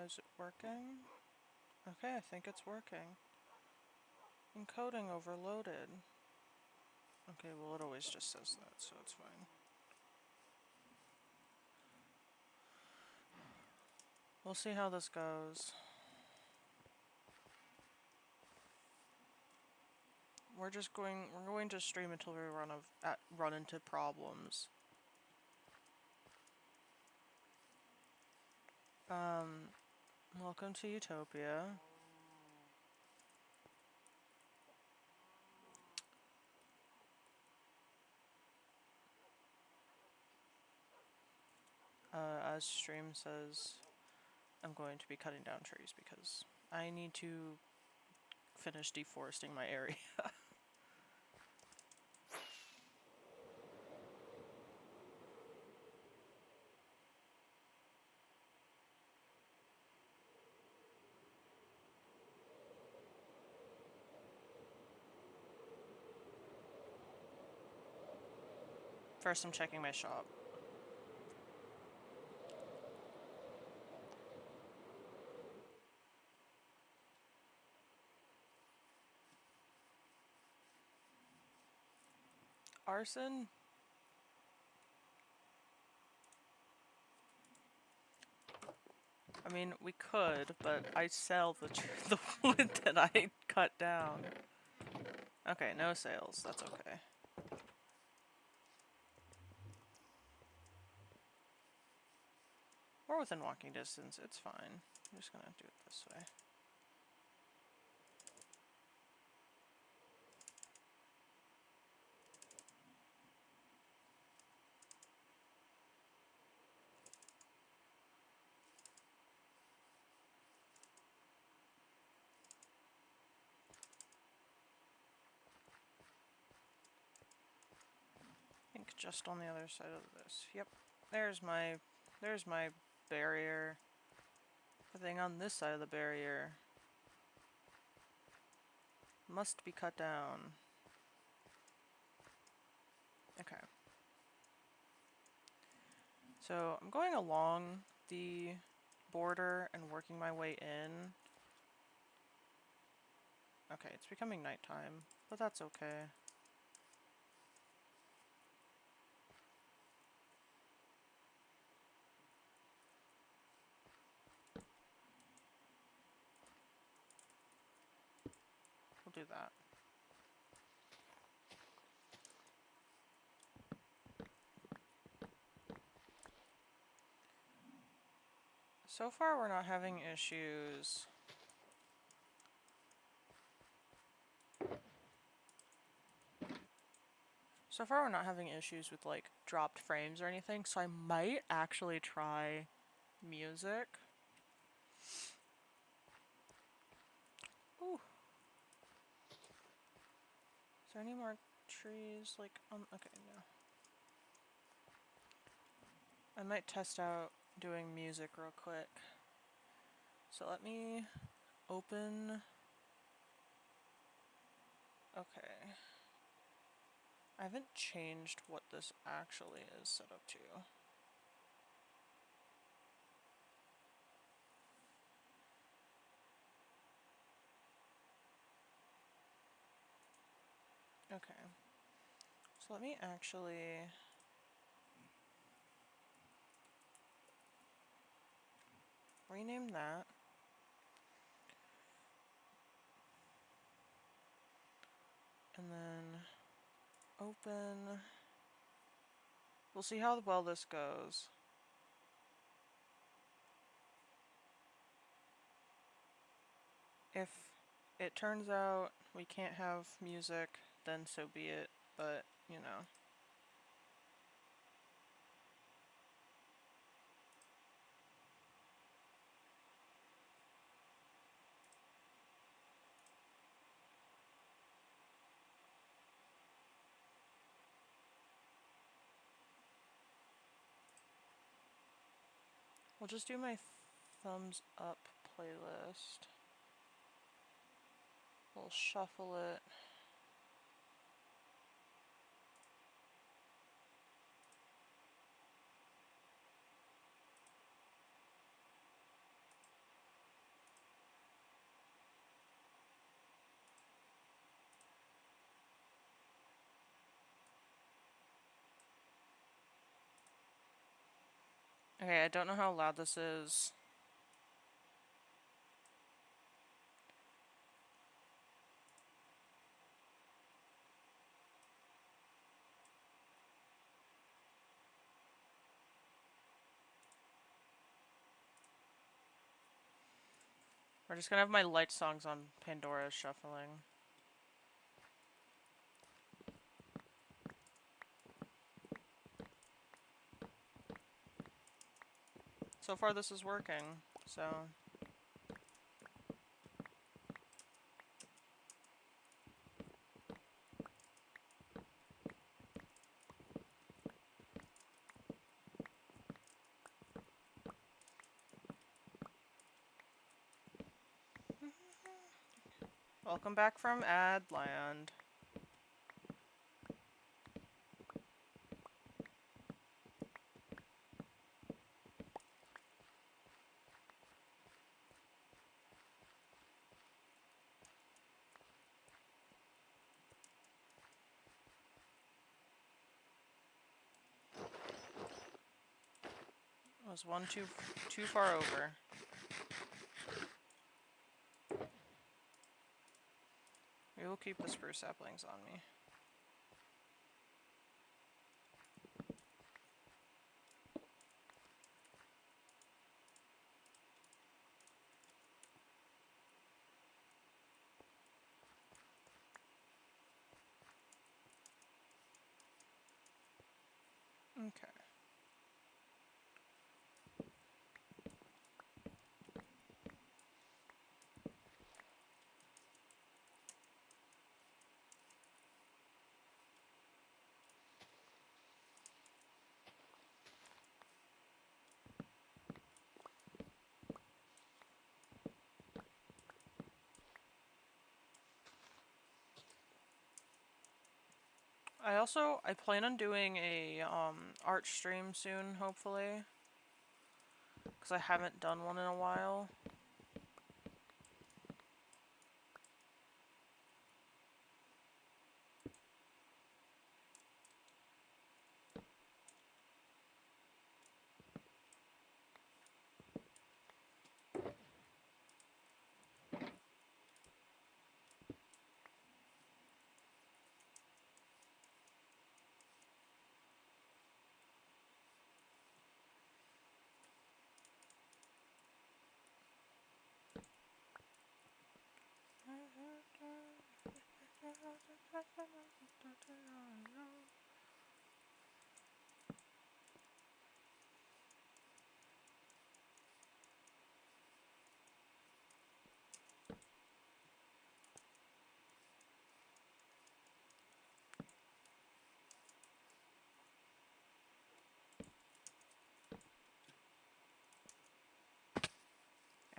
Is it working? Okay, I think it's working. Encoding overloaded. Okay, well it always just says that, so it's fine. We'll see how this goes. We're going to stream until we run into problems. Welcome to Utopia. As stream says, I'm going to be cutting down trees because I need to finish deforesting my area. First, I'm checking my shop. Arson? I mean, we could, but I sell the wood that I cut down. Okay, no sales. That's okay. We're within walking distance. It's fine. I'm just gonna do it this way. I think just on the other side of this. Yep. There's my barrier. Everything on this side of the barrier must be cut down. Okay. So I'm going along the border and working my way in. Okay, it's becoming nighttime, but that's okay. We'll do that. So far we're not having issues. So far we're not having issues with like dropped frames or anything, so I might actually try music. Ooh. Is there any more trees like okay, no. I might test out doing music real quick. So let me open. Okay. I haven't changed what this actually is set up to. Okay. So let me actually rename that. And then open. We'll see how well this goes. If it turns out we can't have music, then so be it, but, you know. We'll just do my thumbs up playlist. We'll shuffle it. Okay, I don't know how loud this is. We're just gonna have my light songs on Pandora shuffling. So far this is working, so... Welcome back from Adland. Was one too far over. We will keep the spruce saplings on me. Okay. I plan on doing a art stream soon, hopefully, because I haven't done one in a while.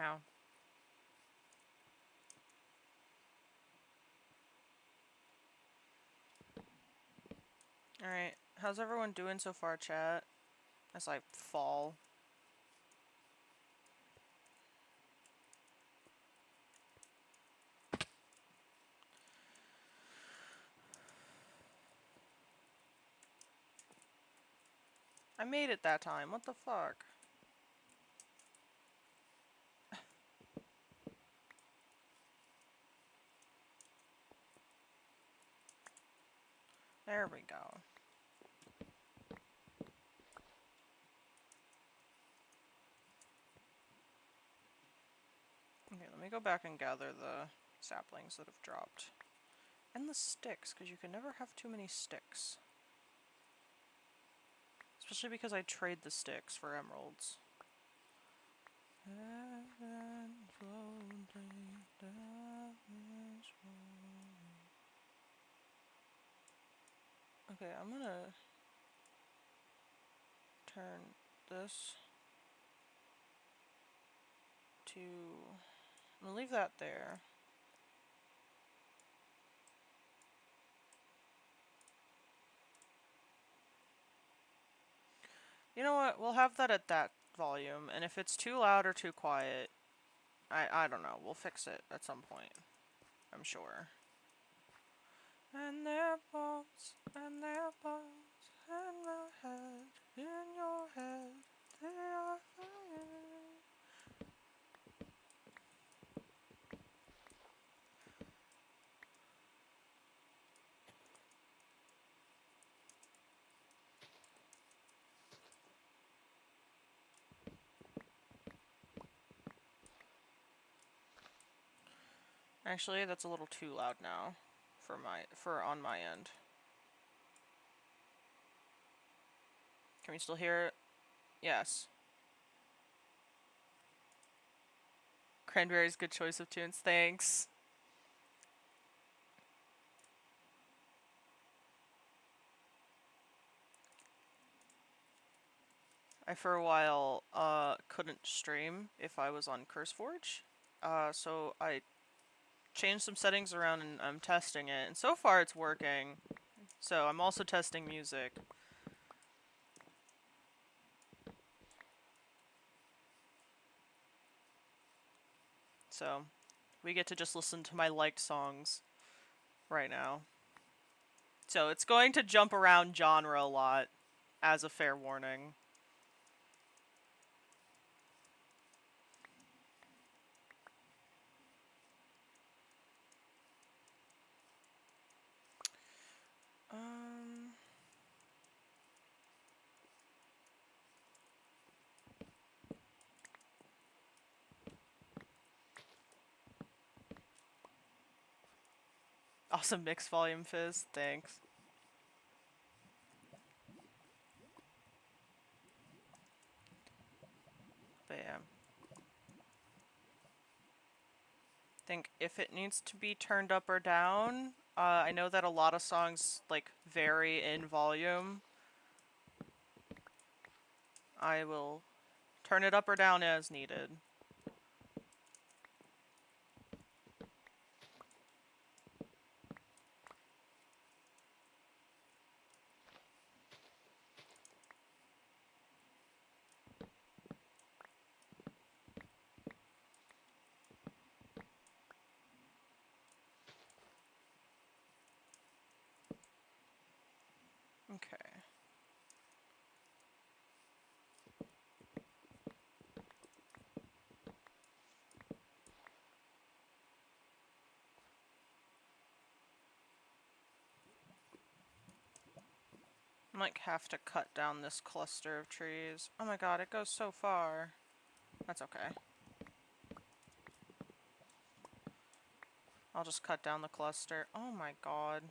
Ow. Alright, how's everyone doing so far, chat? As I fall. I made it that time, what the fuck? There we go. Okay, let me go back and gather the saplings that have dropped. And the sticks, because you can never have too many sticks. Especially because I trade the sticks for emeralds. Okay, I'm gonna turn this to... I'm gonna leave that there. You know what, we'll have that at that volume, and if it's too loud or too quiet, I don't know, we'll fix it at some point. I'm sure. And their bones, and their bones, and the head in your head. Actually, that's a little too loud now for on my end. Can we still hear it? Yes. Cranberry's good choice of tunes. Thanks. I for a while couldn't stream if I was on CurseForge. So I changed some settings around and I'm testing it, and so far it's working. So I'm also testing music. So we get to just listen to my liked songs right now. So it's going to jump around genre a lot, as a fair warning. Um... Awesome mix volume fizz, thanks. But yeah. Think if it needs to be turned up or down, I know that a lot of songs like vary in volume. I will turn it up or down as needed. Okay. I might have to cut down this cluster of trees. Oh my god, it goes so far. That's okay. I'll just cut down the cluster. Oh my god.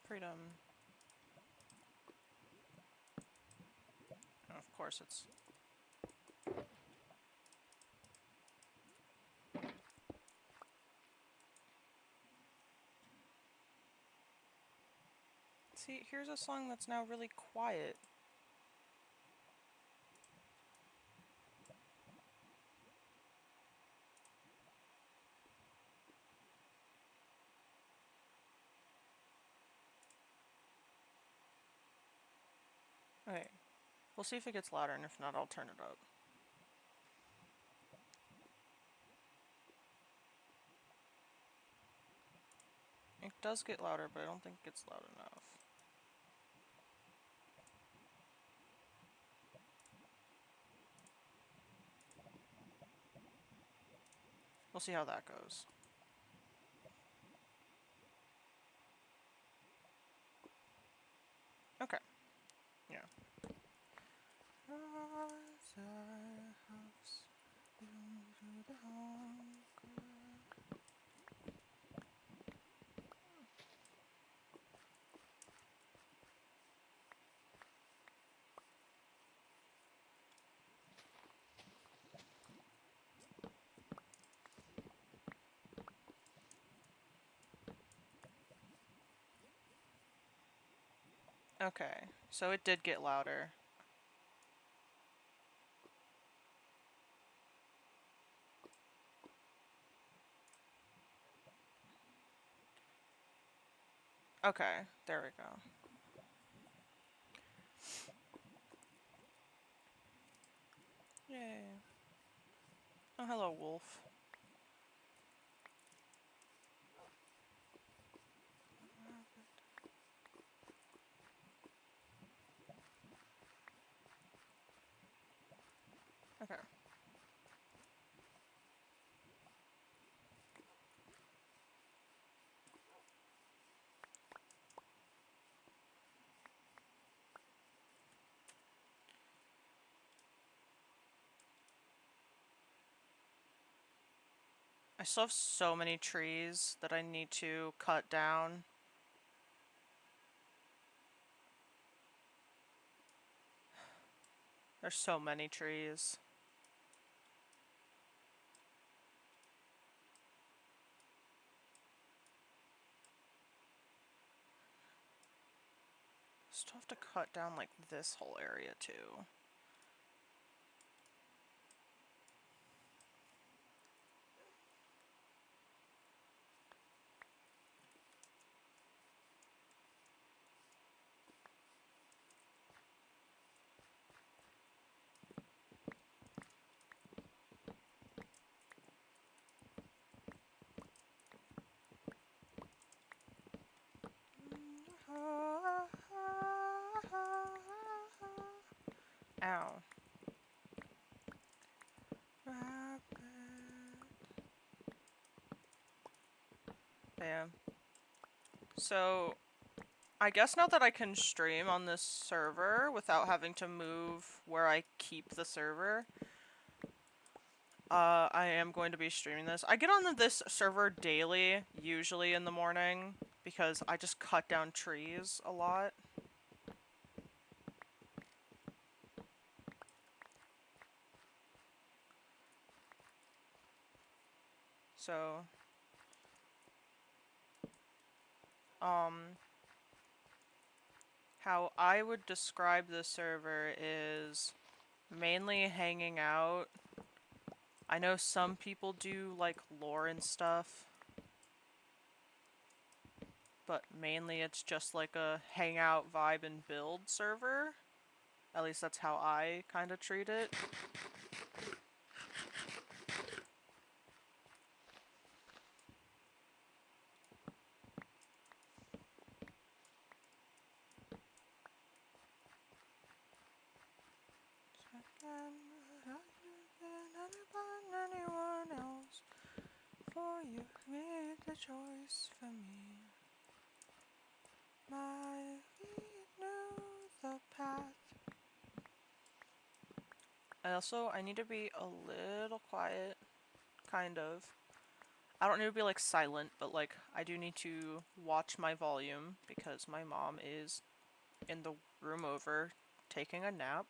Freedom. And of course it's... See, here's a song that's now really quiet. Okay. We'll see if it gets louder, and if not, I'll turn it up. It does get louder, but I don't think it gets loud enough. We'll see how that goes. Okay. Yeah. Okay, so it did get louder. Okay, there we go. Yay. Oh, hello, wolf. Okay. I still have so many trees that I need to cut down. There's so many trees. Still have to cut down like this whole area too. Ow. Bam. So, I guess now that I can stream on this server without having to move where I keep the server, I am going to be streaming this. I get on this server daily, usually in the morning, because I just cut down trees a lot. So, how I would describe this server is mainly hanging out. I know some people do like lore and stuff, but mainly it's just like a hangout vibe and build server. At least that's how I kind of treat it. Anyone else, for you made the choice for me. My feet knew the path. I need to be a little quiet, kind of. I don't need to be like silent, but like I do need to watch my volume because my mom is in the room over taking a nap.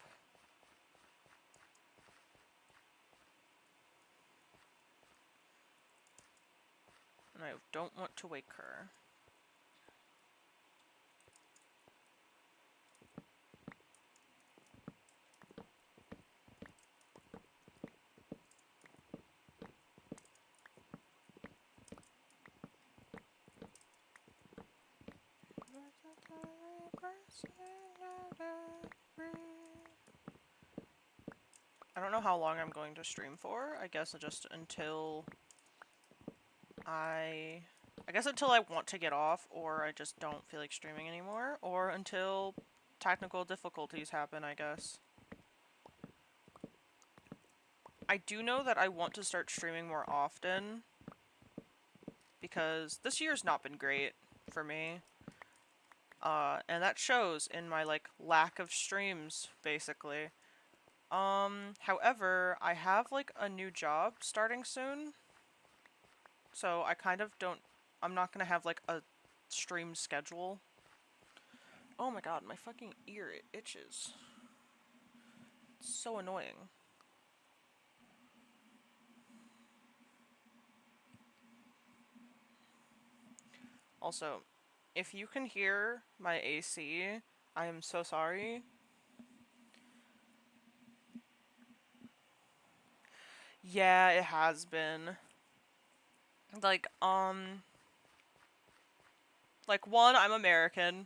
And I don't want to wake her. I don't know how long I'm going to stream for. I guess just until I guess until I want to get off, or I just don't feel like streaming anymore, or until technical difficulties happen, I guess. I do know that I want to start streaming more often, because this year's not been great for me. And that shows in my, like, lack of streams, basically. However, I have, like, a new job starting soon, so I kind of don't, I'm not gonna have, like, a stream schedule. Oh my god, my fucking ear, it itches. It's so annoying. Also, if you can hear my AC, I am so sorry. Yeah, it has been. Like, Like, one, I'm American.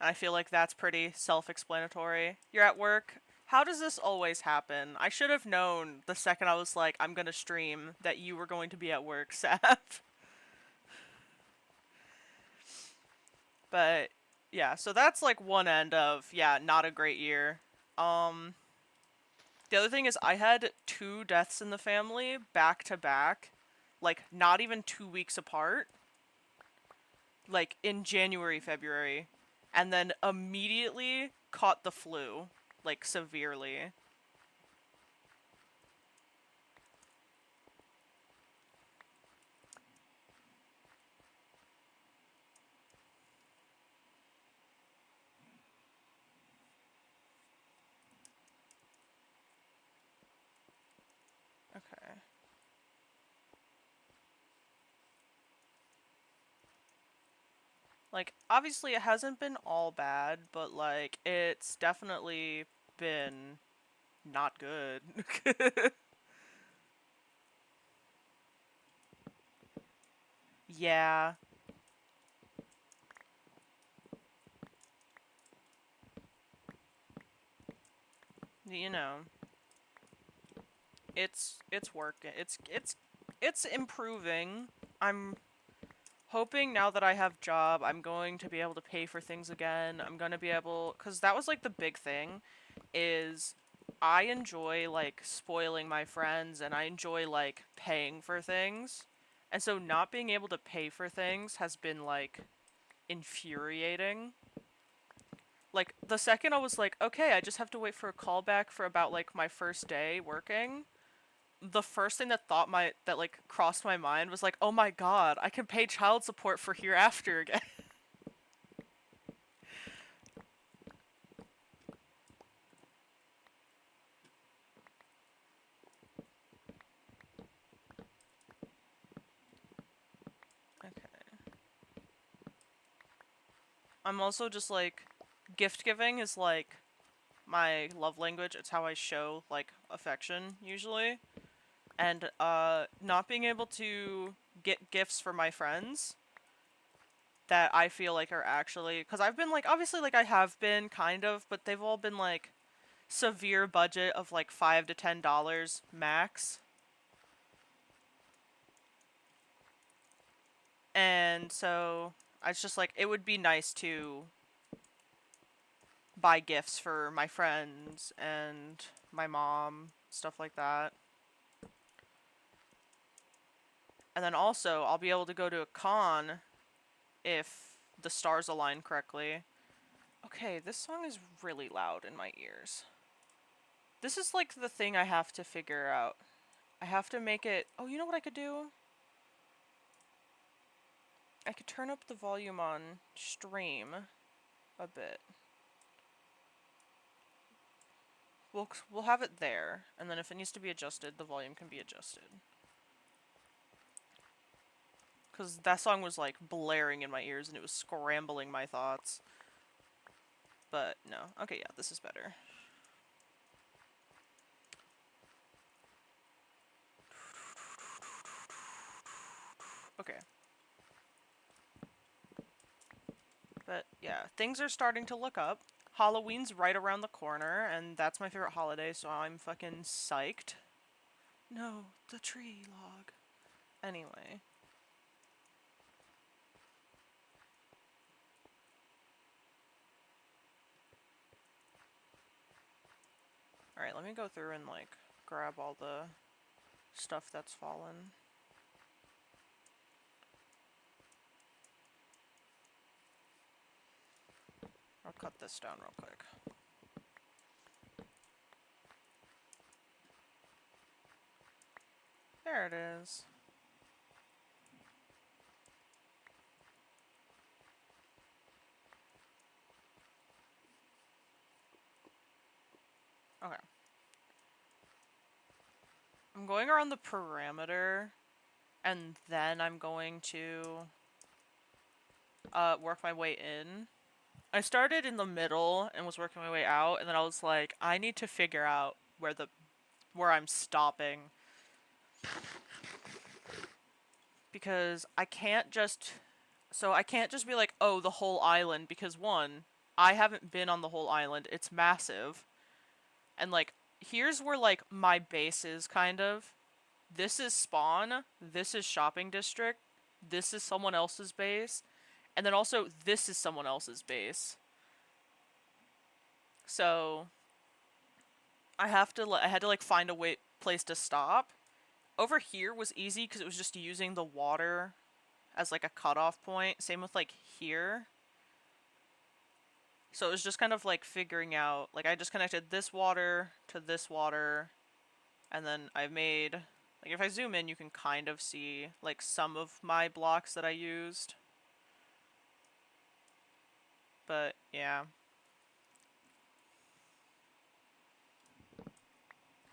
I feel like that's pretty self-explanatory. You're at work. How does this always happen? I should have known the second I was like, I'm gonna stream, that you were going to be at work, Saf. But yeah, so that's like one end of, yeah, not a great year. Um the other thing is I had two deaths in the family back to back, like not even 2 weeks apart, like in January, February, and then immediately caught the flu, like severely. Okay. Like, obviously it hasn't been all bad, but like it's definitely been not good. Yeah, you know, it's working. It's improving. I'm hoping now that I have job, I'm going to be able to pay for things again. I'm going to be able, cuz that was like the big thing is I enjoy like spoiling my friends and I enjoy like paying for things. And so not being able to pay for things has been like infuriating. Like the second I was like, okay, I just have to wait for a callback for about like my first day working. The first thing that like crossed my mind was like, oh my god, I can pay child support for hereafter again. Okay. I'm also just like, gift giving is like my love language. It's how I show like affection usually. And not being able to get gifts for my friends that I feel like are actually, because I've been like, obviously like I have been kind of, but they've all been like severe budget of like $5 to $10 max. And so it's just like it would be nice to buy gifts for my friends and my mom, stuff like that. And then also I'll be able to go to a con if the stars align correctly. Okay, this song is really loud in my ears. This is like the thing I have to figure out. I have to make it. Oh, you know what I could do? I could turn up the volume on stream a bit. We'll have it there, and then if it needs to be adjusted, the volume can be adjusted. Because that song was like blaring in my ears and it was scrambling my thoughts. But no. Okay, yeah, this is better. Okay. But yeah, things are starting to look up. Halloween's right around the corner, and that's my favorite holiday, so I'm fucking psyched. No, the tree log. Anyway. Alright, let me go through and like grab all the stuff that's fallen. I'll cut this down real quick. There it is. Okay. I'm going around the parameter, and then I'm going to work my way in. I started in the middle and was working my way out, and then I was like, I need to figure out where I'm stopping. Because I can't just So I can't just be like, oh, the whole island, because one, I haven't been on the whole island. It's massive. And like, here's where like my base is kind of. This is spawn, this is shopping district, this is someone else's base, and then also this is someone else's base. So I had to like find a place to stop. Over here was easy because it was just using the water as like a cutoff point. Same with like here. So it was just kind of like figuring out, like I just connected this water to this water, and then I made, like if I zoom in you can kind of see like some of my blocks that I used. But yeah.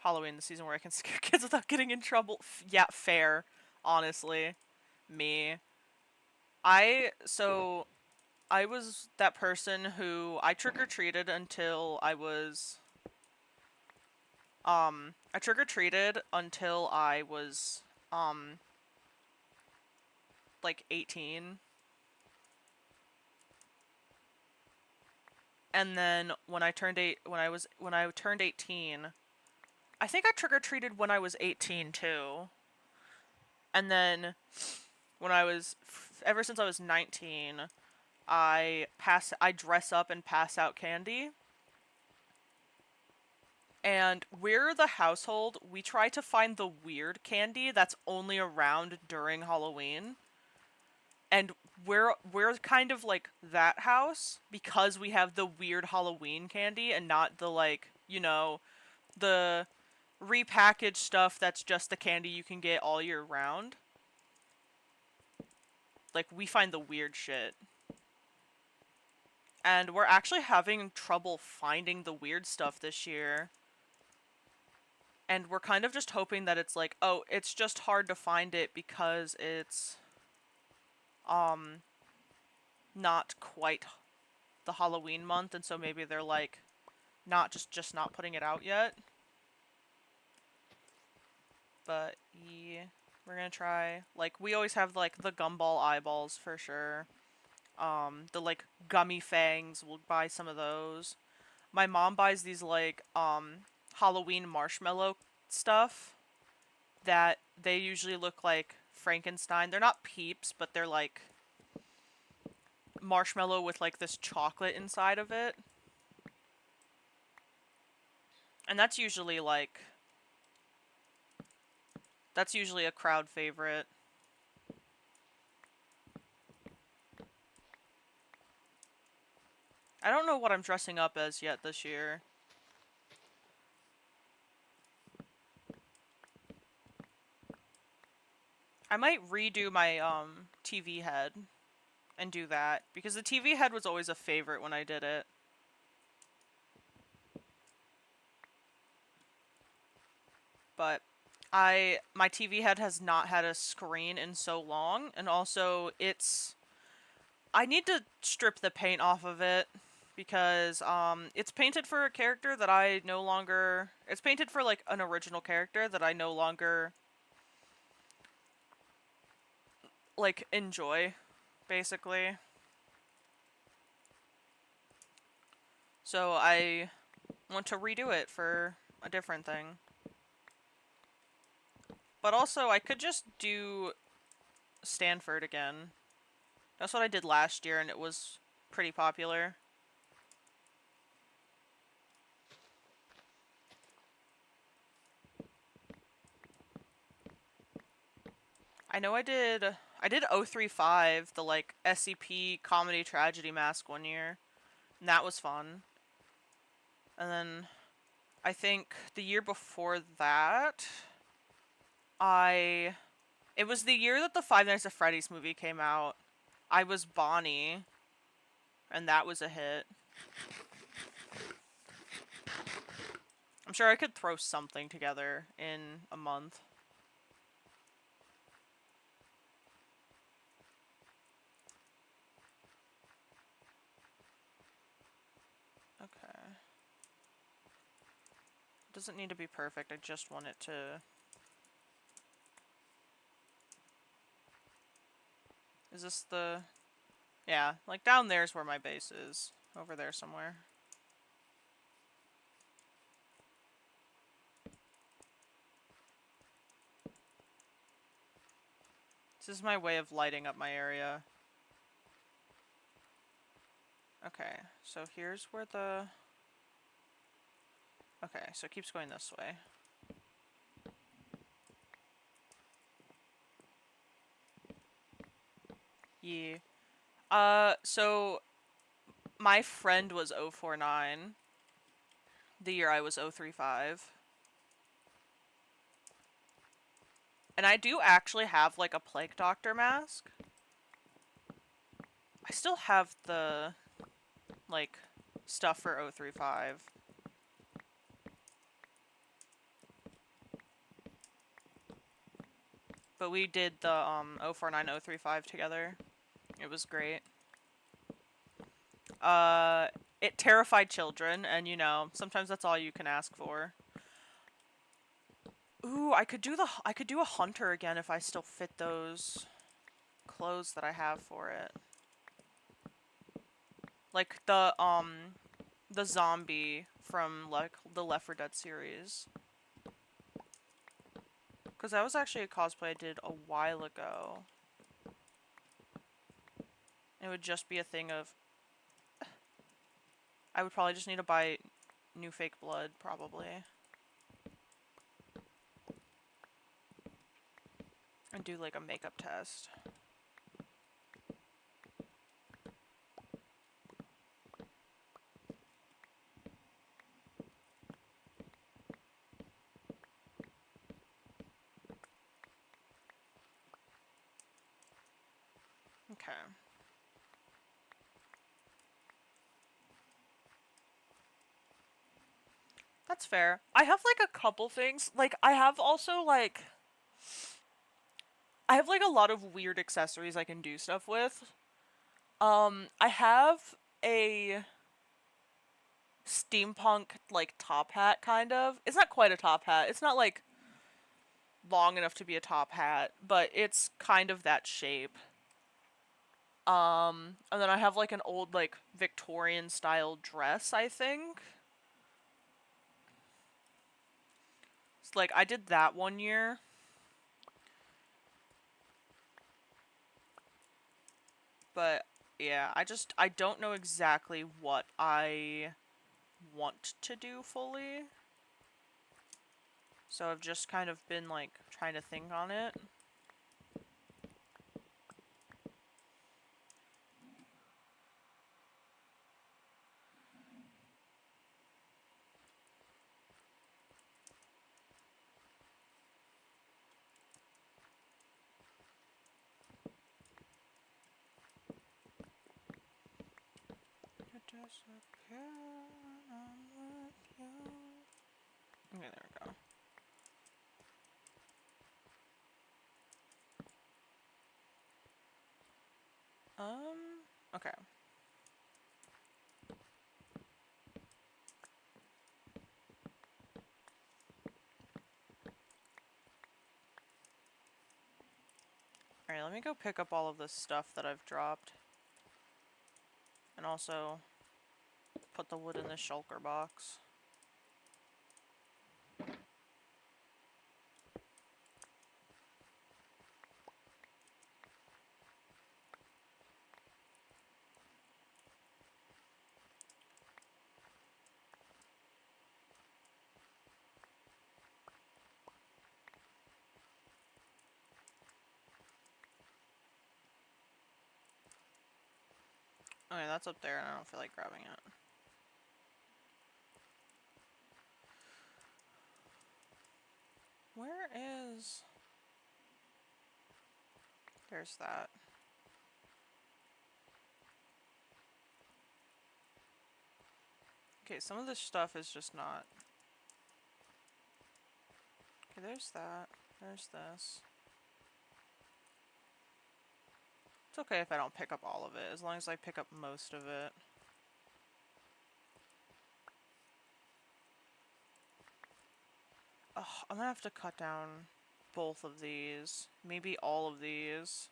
Halloween, the season where I can scare kids without getting in trouble. Yeah, fair. Honestly. Me. So I was that person who I trick-or-treated until I trick-or-treated until I was like 18. And then when I turned 18, I think I trick-or-treated when I was 18 too. And then when I was ever since I was 19, I dress up and pass out candy. And we're the household, we try to find the weird candy that's only around during Halloween. And we're kind of like that house because we have the weird Halloween candy and not the like, the repackaged stuff that's just the candy you can get all year round. Like we find the weird shit. And we're actually having trouble finding the weird stuff this year. And we're kind of just hoping that it's like, oh, it's just hard to find it because it's not quite the Halloween month, and so maybe they're like not just not putting it out yet. But yeah, we're gonna try. Like we always have like the gumball eyeballs for sure. The like gummy fangs, we'll buy some of those. My mom buys these like Halloween marshmallow stuff that they usually look like Frankenstein. They're not Peeps, but they're like marshmallow with like this chocolate inside of it. And that's usually a crowd favorite. I don't know what I'm dressing up as yet this year. I might redo my TV head and do that because the TV head was always a favorite when I did it. But my TV head has not had a screen in so long, and also I need to strip the paint off of it because it's painted for a character that I no longer, it's painted for like an original character that I no longer like enjoy, basically. So I want to redo it for a different thing. But also I could just do Stanford again. That's what I did last year and it was pretty popular. I know I did 035, the like SCP comedy tragedy mask one year. And that was fun. And then I think the year before that it was the year that the Five Nights at Freddy's movie came out. I was Bonnie and that was a hit. I'm sure I could throw something together in a month. Okay. It doesn't need to be perfect, I just want it to... Is this the... Yeah, like down there's where my base is. Over there somewhere. This is my way of lighting up my area. Okay, so here's where the... Okay, so it keeps going this way. Yeah. So my friend was 049 the year I was 035. And I do actually have like a plague doctor mask. I still have the like stuff for 035. But we did the 049 035 together. It was great. It terrified children, and you know, sometimes that's all you can ask for. Ooh, I could do a hunter again if I still fit those clothes that I have for it. Like the zombie from like the Left 4 Dead series. Cuz that was actually a cosplay I did a while ago. It would just be a thing of I would probably just need to buy new fake blood probably. And do like a makeup test. Okay. That's fair. I have like a couple things. Like I have also like I have like a lot of weird accessories I can do stuff with. I have a steampunk like top hat kind of. It's not quite a top hat. It's not like long enough to be a top hat, but it's kind of that shape. And then I have like an old like Victorian style dress, I think. It's like I did that one year. But yeah, I don't know exactly what I want to do fully. So I've just kind of been like trying to think on it. Okay, there we go. Okay. Alright, let me go pick up all of this stuff that I've dropped. And also put the wood in the shulker box. Okay, that's up there and I don't feel like grabbing it. Where is... There's that. Okay, some of this stuff is just not... Okay, there's that. There's this. It's okay if I don't pick up all of it, as long as I pick up most of it. Ugh, I'm gonna have to cut down both of these. Maybe all of these.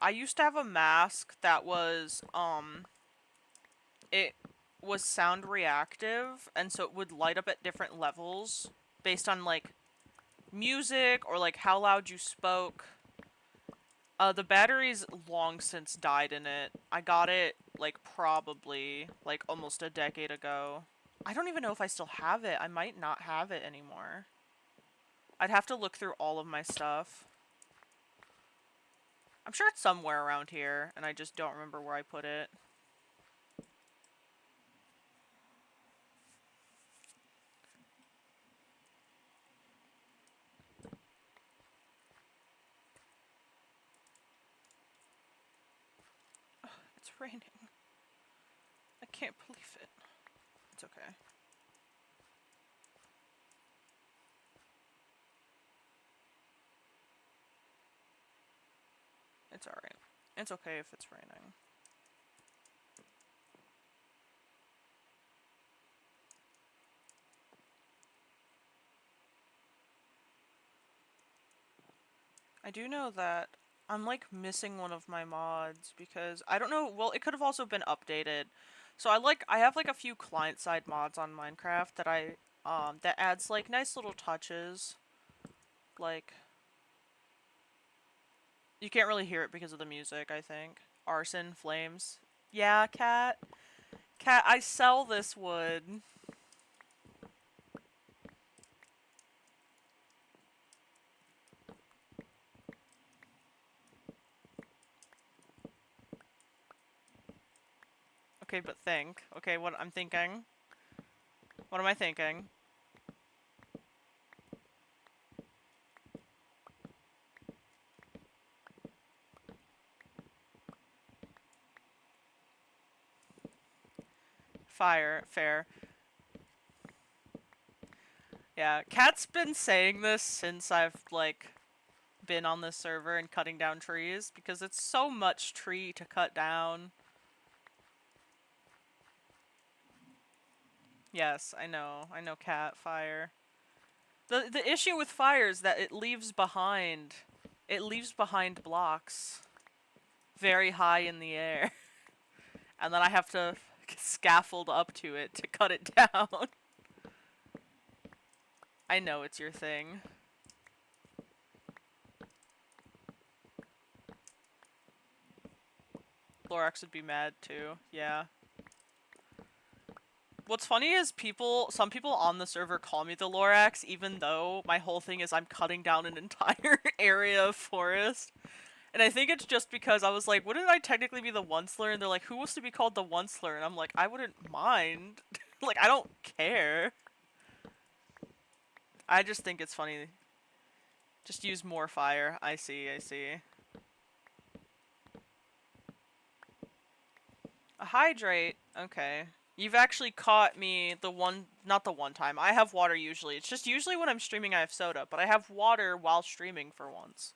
I used to have a mask that was, it was sound reactive, and so it would light up at different levels based on, like, music or, like, how loud you spoke. The battery's long since died in it. I got it, like, probably, like, almost a decade ago. I don't even know if I still have it. I might not have it anymore. I'd have to look through all of my stuff. I'm sure it's somewhere around here, and I just don't remember where I put it. Ugh, it's raining. I can't believe it. It's okay. It's alright. It's okay if it's raining. I do know that I'm like missing one of my mods because I don't know, well, it could have also been updated. So I have like a few client-side mods on Minecraft that that adds like nice little touches. Like, you can't really hear it because of the music, I think. Arson, flames. Yeah, cat. Cat, I sell this wood. Okay, but think. Okay, what I'm thinking. What am I thinking? Fire. Fair. Yeah, Cat's been saying this since I've, like, been on this server and cutting down trees, because it's so much tree to cut down. Yes, I know. I know, Cat. Fire. The issue with fire is that it leaves behind blocks very high in the air. And then I have to scaffold up to it to cut it down. I know it's your thing. Lorax would be mad too, yeah. What's funny is some people on the server call me the Lorax, even though my whole thing is I'm cutting down an entire area of forest. And I think it's just because I was like, wouldn't I technically be the Onceler? And they're like, who wants to be called the Onceler? And I'm like, I wouldn't mind. Like, I don't care. I just think it's funny. Just use more fire. I see, I see. A hydrate? Okay. You've actually caught me not the one time. I have water usually. It's just usually when I'm streaming I have soda, but I have water while streaming for once.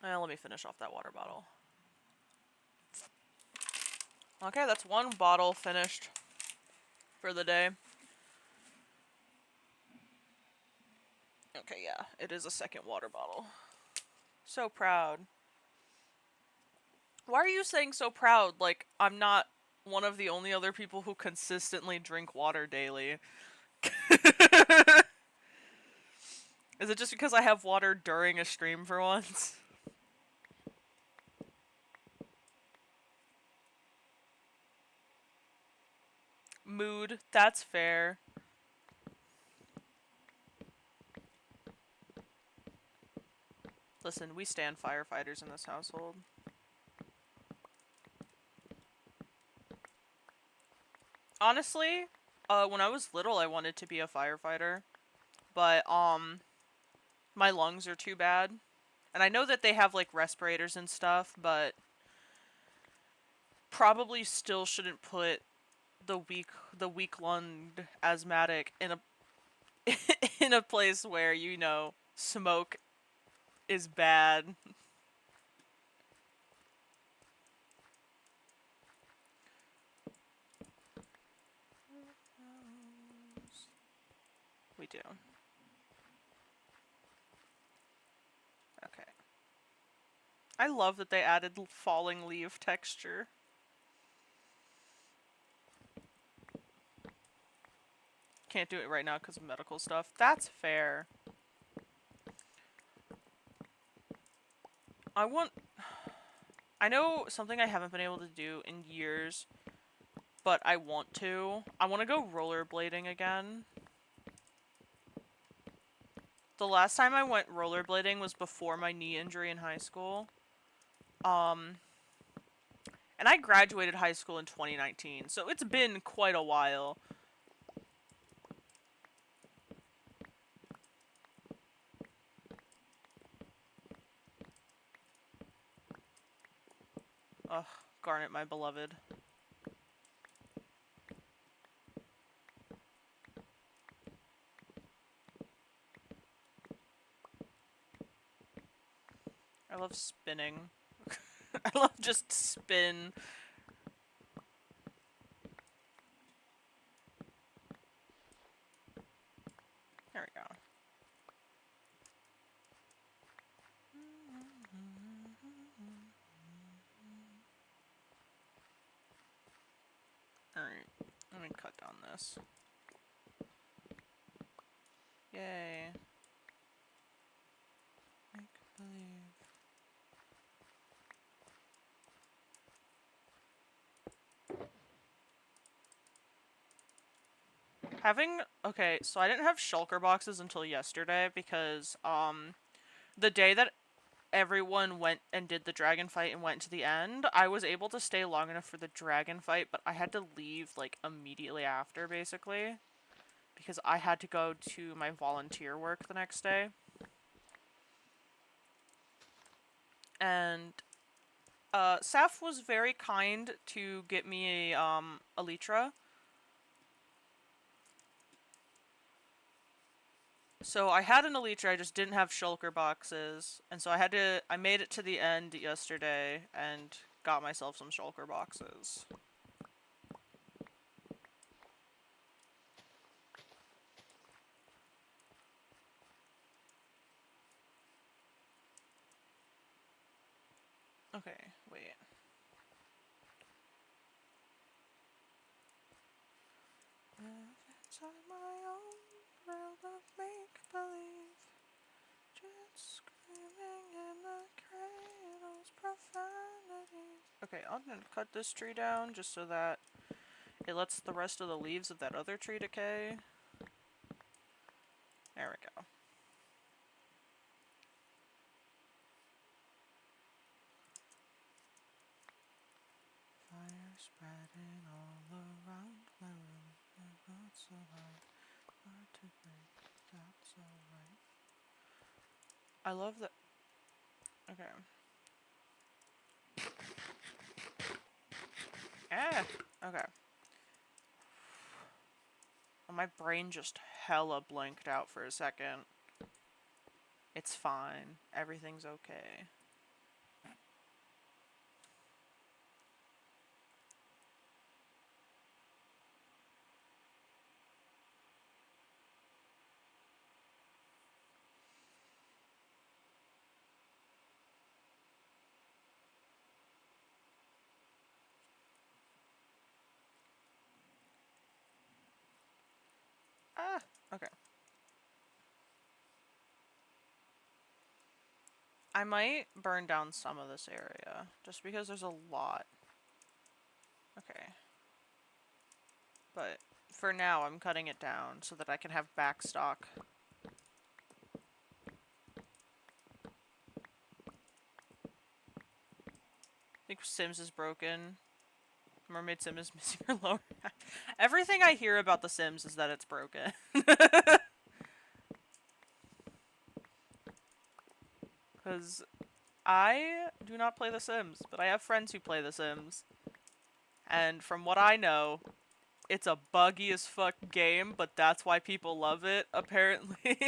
Let me finish off that water bottle. Okay, that's one bottle finished for the day. Okay, yeah, it is a second water bottle. So proud. Why are you saying so proud? Like, I'm not one of the only other people who consistently drink water daily. Is it just because I have water during a stream for once? Mood, that's fair. Listen, we stand firefighters in this household. Honestly, when I was little I wanted to be a firefighter, but my lungs are too bad. And I know that they have like respirators and stuff, but probably still shouldn't put the weak-lunged asthmatic in a in a place where, you know, smoke is bad. We do. I love that they added falling leaf texture. Can't do it right now because of medical stuff. That's fair. I know something I haven't been able to do in years, but I want to. I want to go rollerblading again. The last time I went rollerblading was before my knee injury in high school. And I graduated high school in 2019, so it's been quite a while. Ugh, Garnet, my beloved. I love spinning. I love just spin. There we go. Alright, let me cut down this. Yay. Make believe. Okay, so I didn't have shulker boxes until yesterday because, the day that everyone went and did the dragon fight and went to the end, I was able to stay long enough for the dragon fight, but I had to leave, like, immediately after, basically. Because I had to go to my volunteer work the next day. And, Saf was very kind to get me a elytra. So I had an elytra, I just didn't have shulker boxes, and so I made it to the end yesterday and got myself some shulker boxes. Okay, wait. Inside my own world of make-believe, just screaming in the cradle's profanities. Okay, I'm gonna cut this tree down just so that it lets the rest of the leaves of that other tree decay. There we go. Fire spreading all around my room. Not so hard to break. That's alright. I love that. Okay. Okay. Oh, my brain just hella blanked out for a second. It's fine. Everything's okay. Okay. I might burn down some of this area, just because there's a lot. Okay. But for now, I'm cutting it down so that I can have backstock. I think Sims is broken. Mermaid Sim is missing her lower half. Everything I hear about The Sims is that it's broken. Because I do not play The Sims, but I have friends who play The Sims. And from what I know, it's a buggy as fuck game, but that's why people love it, apparently.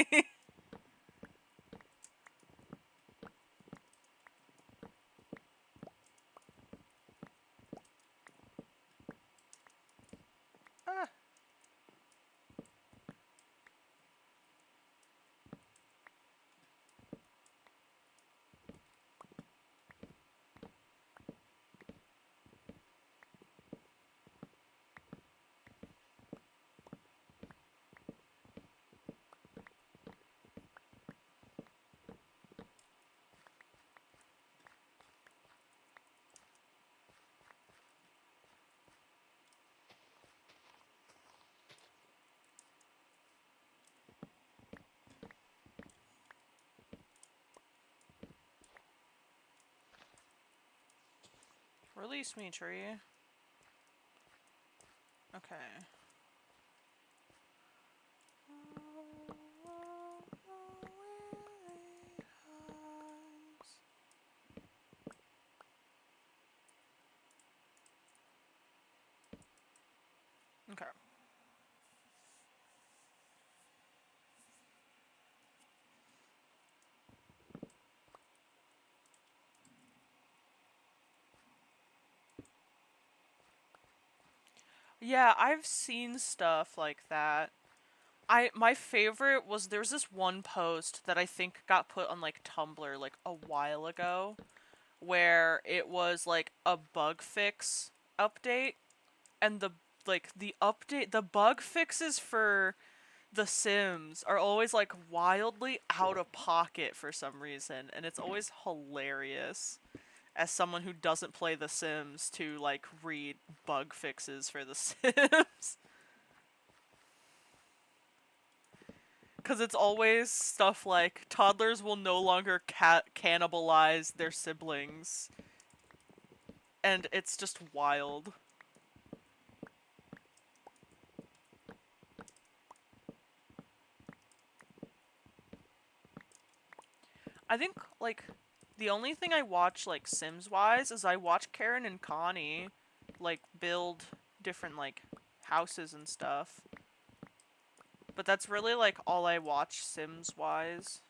Ah. Release me, tree. Okay. Okay. Yeah, I've seen stuff like that. My favorite was there's this one post that I think got put on like Tumblr like a while ago where it was like a bug fix update and the bug fixes for The Sims are always like wildly out of pocket for some reason, and it's always hilarious as someone who doesn't play The Sims to like read bug fixes for The Sims. Because it's always stuff like toddlers will no longer cannibalize their siblings, and it's just wild. I think like the only thing I watch like Sims wise is I watch Karen and Connie like build different like houses and stuff. But that's really like all I watch Sims wise.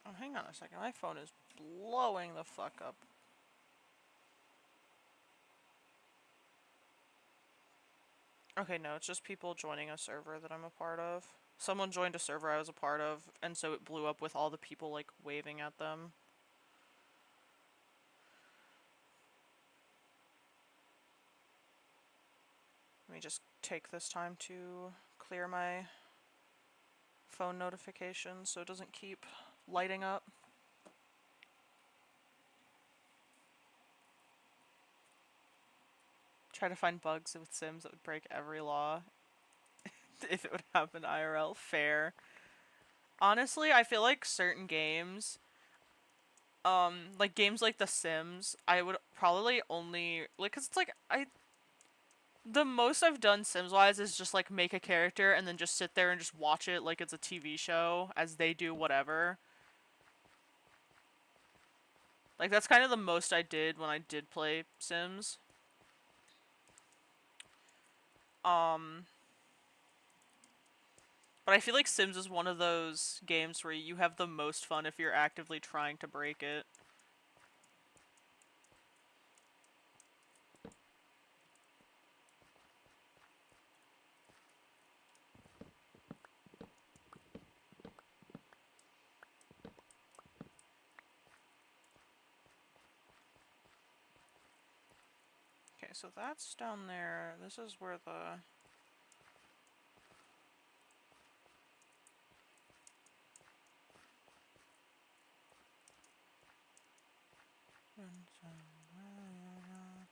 Oh, hang on a second. My phone is blowing the fuck up. Okay, no, it's just people joining a server that I'm a part of. Someone joined a server I was a part of, and so it blew up with all the people like waving at them. Let me just take this time to clear my phone notifications so it doesn't keep lighting up. Try to find bugs with Sims that would break every law if it would happen IRL. Fair. Honestly, I feel like certain games, like games like The Sims, I would probably only like, cause it's like the most I've done Sims wise is just like make a character and then just sit there and just watch it like it's a TV show as they do whatever. Like that's kind of the most I did when I did play Sims. Um, but I feel like Sims is one of those games where you have the most fun if you're actively trying to break it. Okay, so that's down there. This is where the...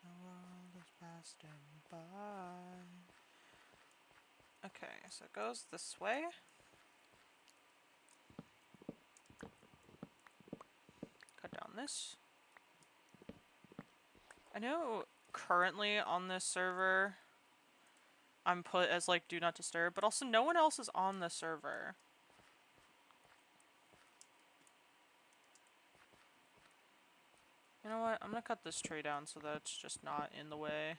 The world is passing by. Okay, so it goes this way. Cut down this. I know currently on this server I'm put as like do not disturb, but also no one else is on the server. You know what? I'm gonna cut this tree down so that it's just not in the way.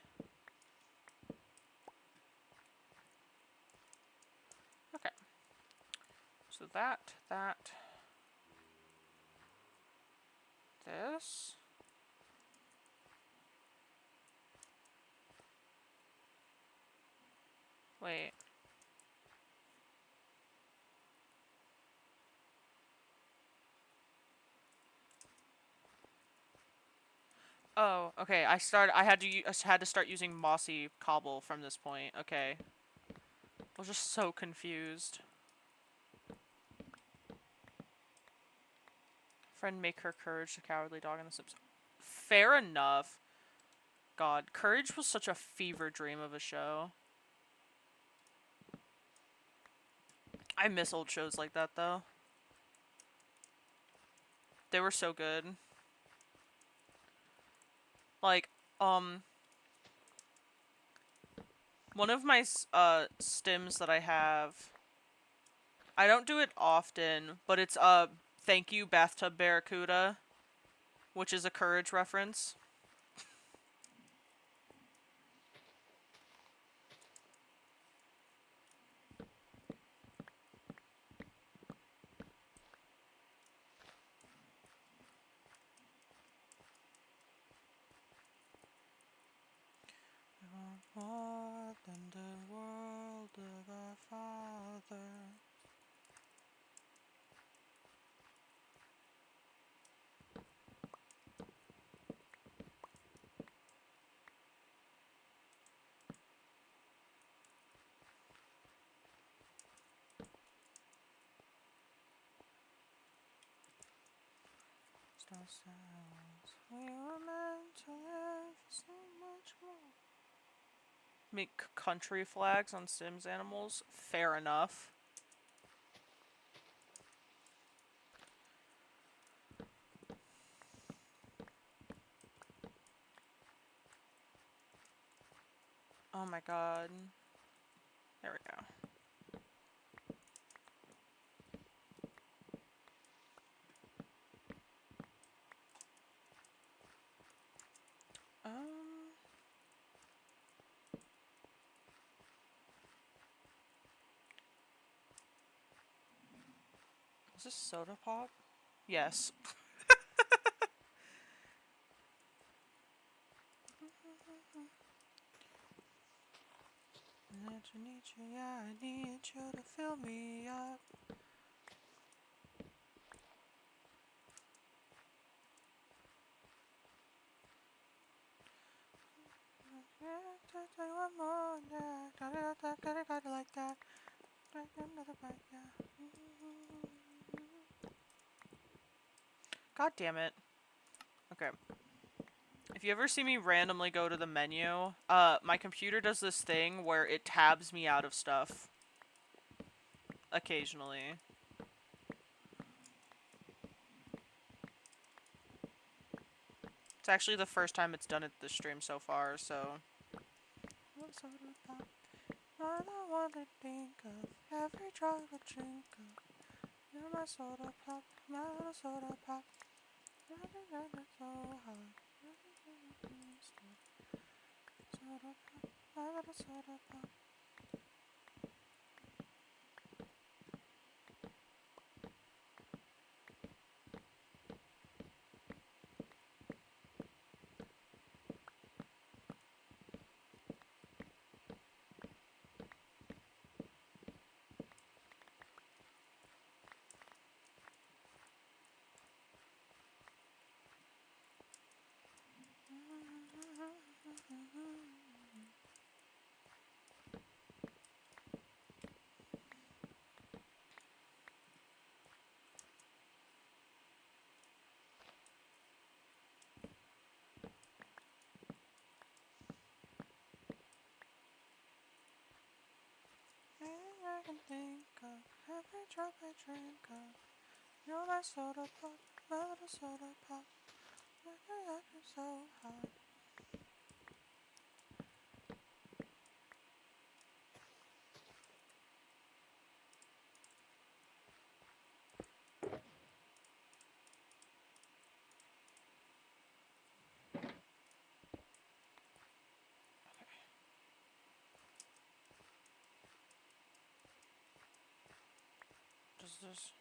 that, this. Wait. Oh, okay. I had to start using mossy cobble from this point. Okay. I was just so confused. Friend make her courage the cowardly dog in the Sims. Fair enough. God, Courage was such a fever dream of a show. I miss old shows like that though. They were so good. Like, one of my stims that I have, I don't do it often, but it's Thank You Bathtub Barracuda, which is a Courage reference. More than the world of our Father. Ourselves. We were meant to live so much more. Make country flags on Sims animals? Fair enough. Oh my god. There we go. Is this soda pop? Yes. Yeah, I need you to fill me up. One more, got it like that. Another bite, yeah. God damn it. Okay. If you ever see me randomly go to the menu, my computer does this thing where it tabs me out of stuff. Occasionally. It's actually the first time it's done it this stream so far, so... I don't want to think of every drop I drink of. You're my soda pop, my little soda pop. It's so hard. Soda pop, my little soda pop. I can think of every drop I drink of. You're my soda pop, my little soda pop. It's so hard. is this?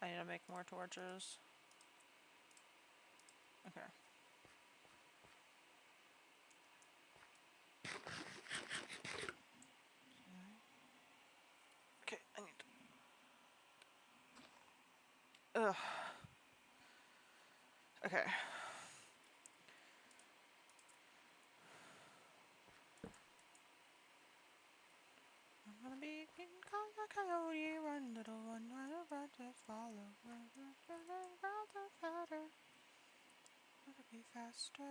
I need to make more torches. Okay. Okay, I need to... Ugh. Okay. I'm gonna be in coyote, run little one, run to follow, run to fatter, wanna be faster.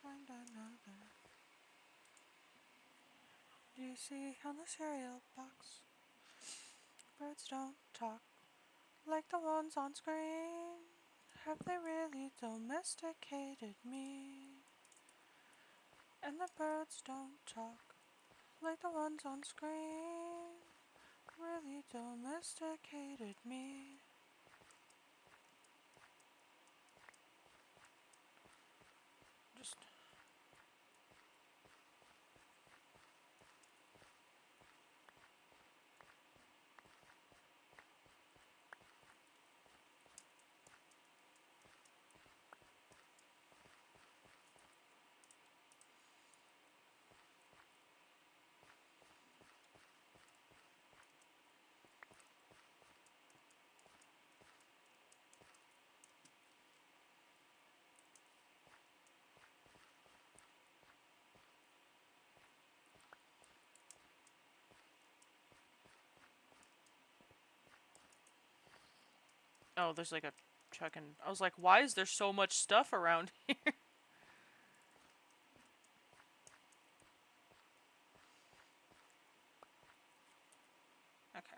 Find another. Do you see on the cereal box? Birds don't talk like the ones on screen. Have they really domesticated me? And the birds don't talk like the ones on screen. Really domesticated me. Just... Oh, there's like a chuck and... I was like, why is there so much stuff around here? Okay.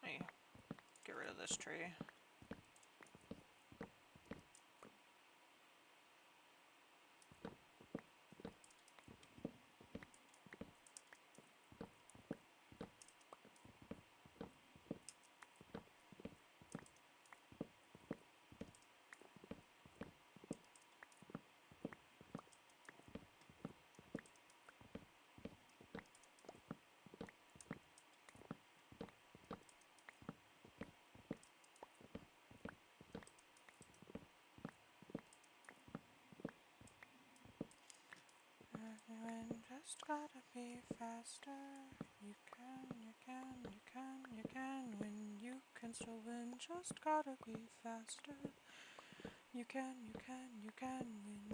Let me get rid of this tree. Everyone just gotta be faster. You can win. You can still win. Just gotta be faster. You can win.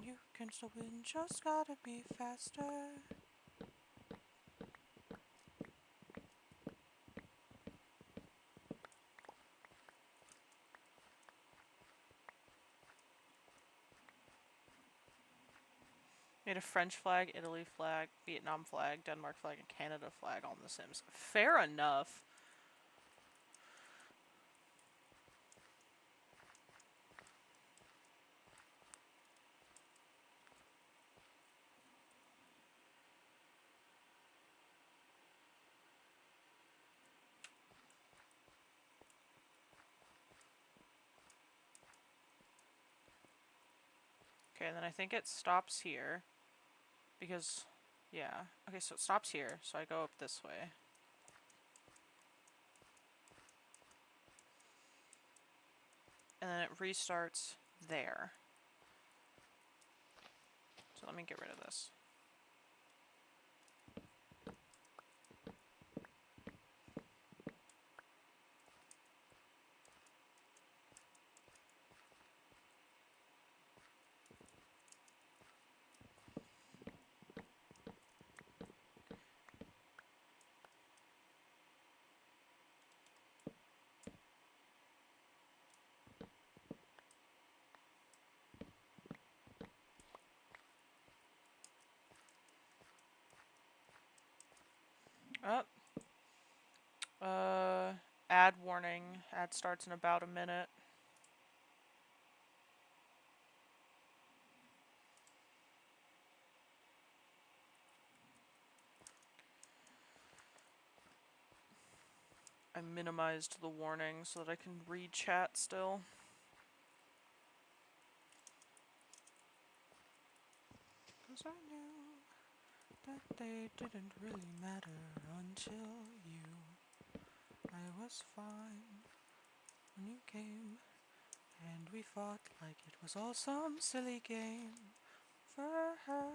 You can still win. Just gotta be faster. Made a French flag, Italy flag, Vietnam flag, Denmark flag, and Canada flag on The Sims. Fair enough. Okay, and then I think it stops here. Because, yeah. Okay, so it stops here, so I go up this way. And then it restarts there. So let me get rid of this. Up. Ad warning. Ad starts in about a minute. I minimized the warning so that I can read chat still. Cause I knew that they didn't really matter until you. I was fine when you came, and we fought like it was all some silly game. For her,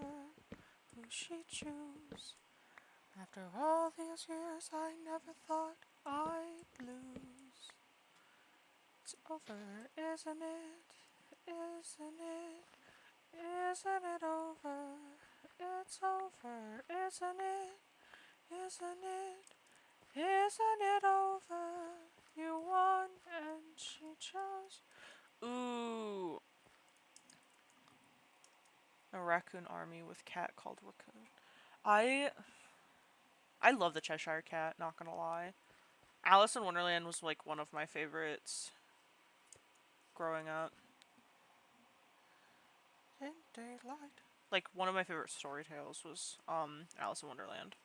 who she'd choose. After all these years, I never thought I'd lose. It's over, isn't it? Isn't it? Isn't it over? It's over, isn't it? Isn't it? Isn't it over? You won and she chose. Ooh. A raccoon army with cat called Raccoon. I love the Cheshire Cat, not gonna lie. Alice in Wonderland was like one of my favorites growing up. In daylight. Like one of my favorite story tales was Alice in Wonderland.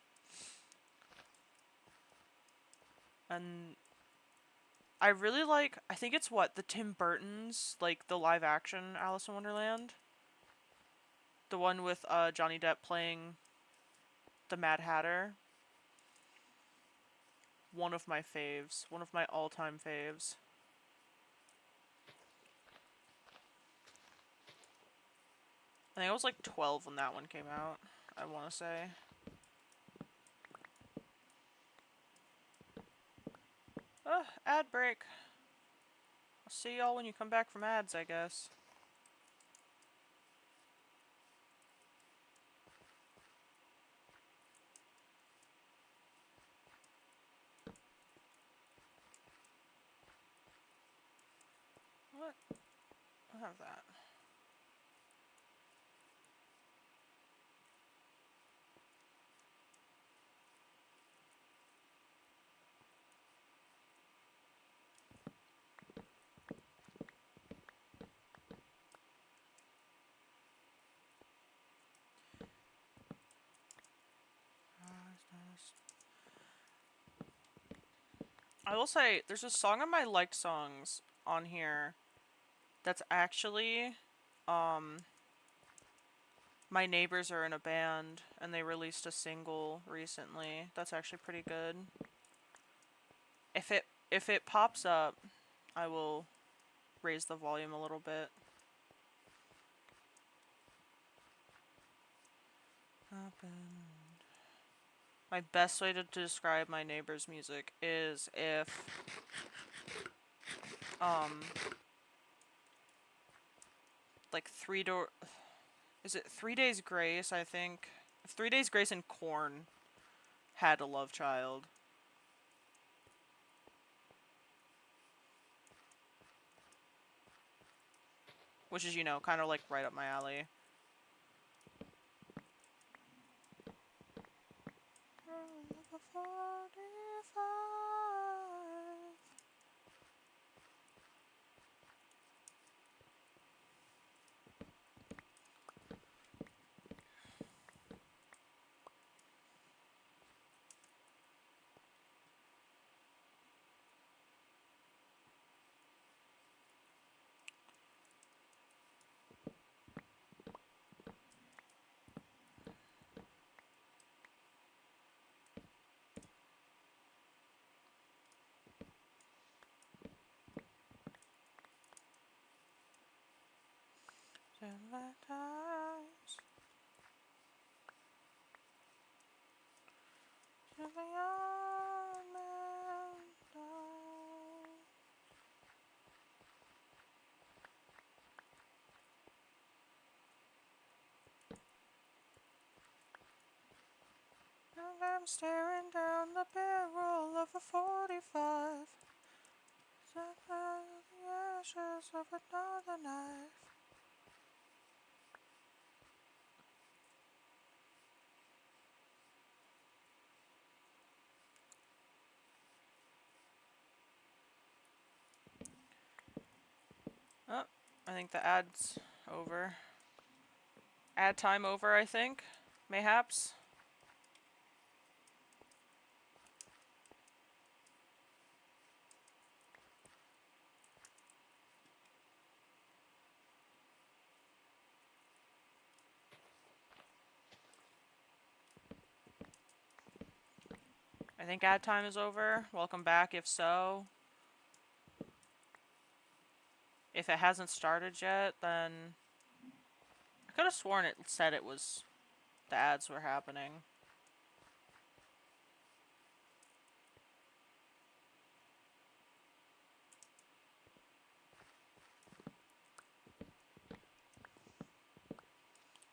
And I really like, I think it's what, the Tim Burton's, like the live action Alice in Wonderland? The one with Johnny Depp playing the Mad Hatter. One of my faves. One of my all-time faves. I think I was like 12 when that one came out, I want to say. Ad break. I'll see y'all when you come back from ads, I guess. What? I'll have that. I will say, there's a song on my liked songs on here that's actually, my neighbors are in a band, and they released a single recently. That's actually pretty good. If it pops up, I will raise the volume a little bit. My best way to describe my neighbor's music is if like is it 3 Days Grace, I think? If 3 Days Grace and Korn had a love child. Which is, you know, kind of like right up my alley. I'm staring down the barrel of a 45. The ashes of another knife. I think the ad's over. Ad time over, I think. Mayhaps. I think ad time is over. Welcome back if so. If it hasn't started yet, then I could have sworn it said it was the ads were happening.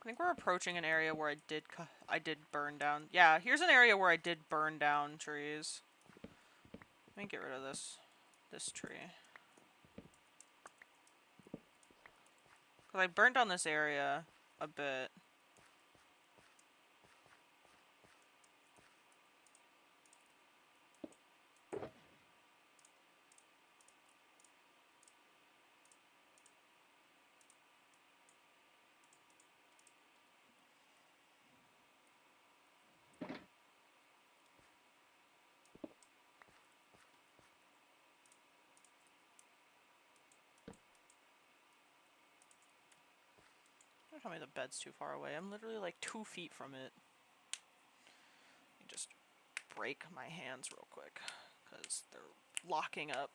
I think we're approaching an area where I did burn down. Yeah, here's an area where I did burn down trees. Let me get rid of this tree. Cause I burned down this area a bit. Don't tell me the bed's too far away. I'm literally like 2 feet from it. Let me just break my hands real quick, because they're locking up.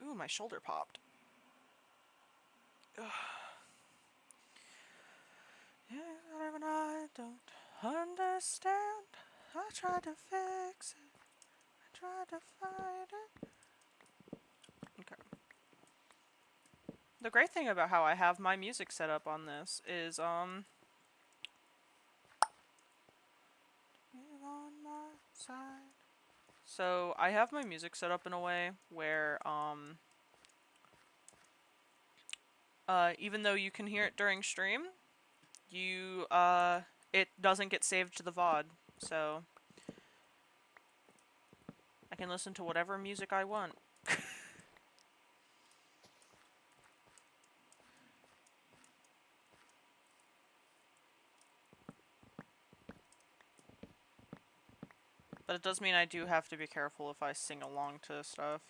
Ooh, my shoulder popped. Ugh. Yeah, even I don't understand. I tried to fix it. I tried to fight it. Okay. The great thing about how I have my music set up on this is, on my side. So I have my music set up in a way where, even though you can hear it during stream, you, it doesn't get saved to the VOD. So I can listen to whatever music I want. But it does mean I do have to be careful if I sing along to stuff.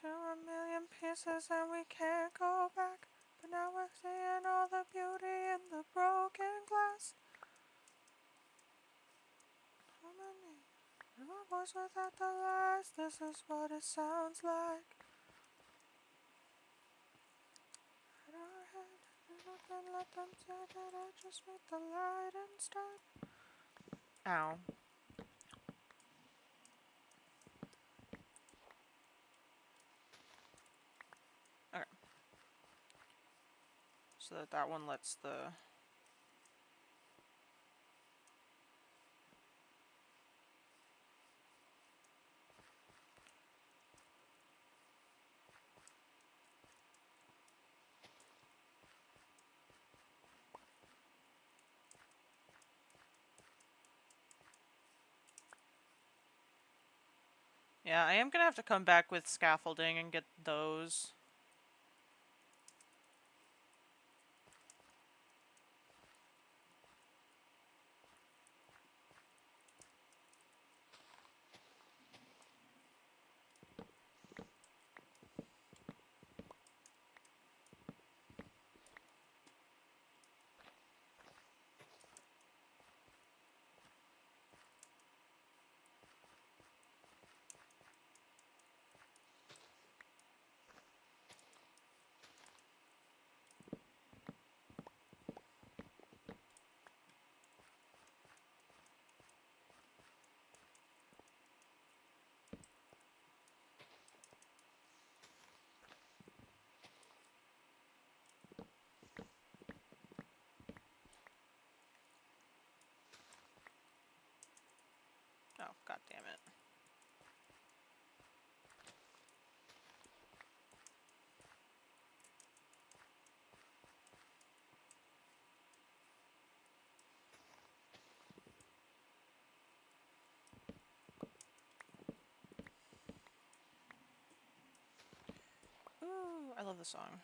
To a million pieces and we can't go back. But now we're seeing all the beauty in the broken glass. Harmony, in my voice without the lies, this is what it sounds like. In our head, and let them say that I just meet the light instead. Ow. Okay. So that one lets the... Yeah, I am gonna have to come back with scaffolding and get those. God damn it. Ooh, I love the song.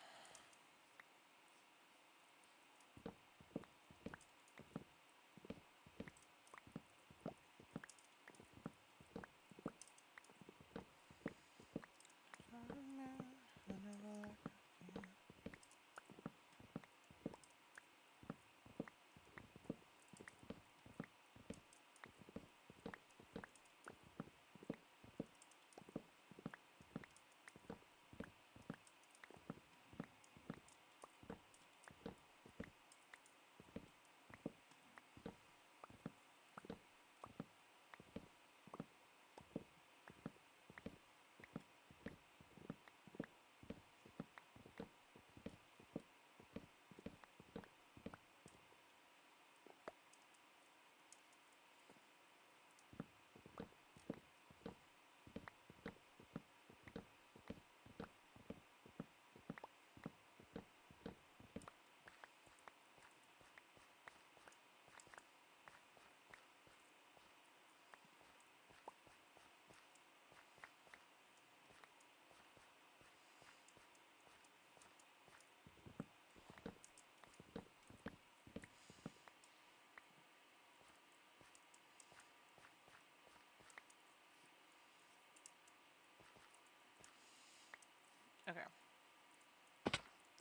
Okay.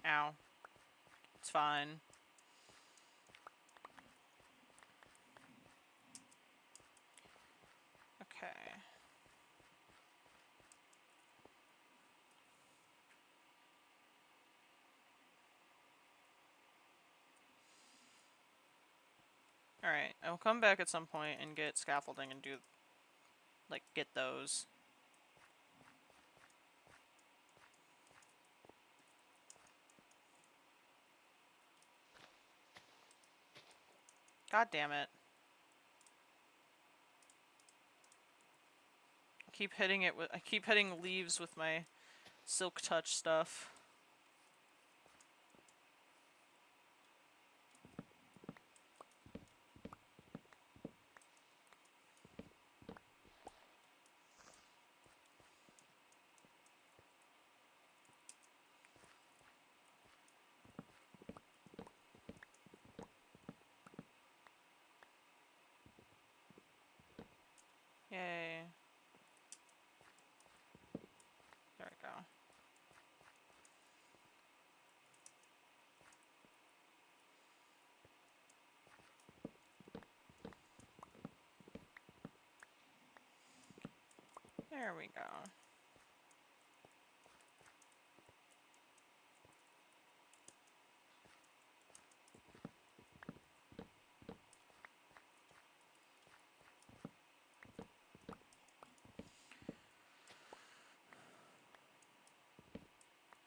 Ow. It's fine. Okay. Alright, I'll come back at some point and get scaffolding and do, like, get those. God damn it. I keep hitting leaves with my silk touch stuff. Yay. There we go. There we go.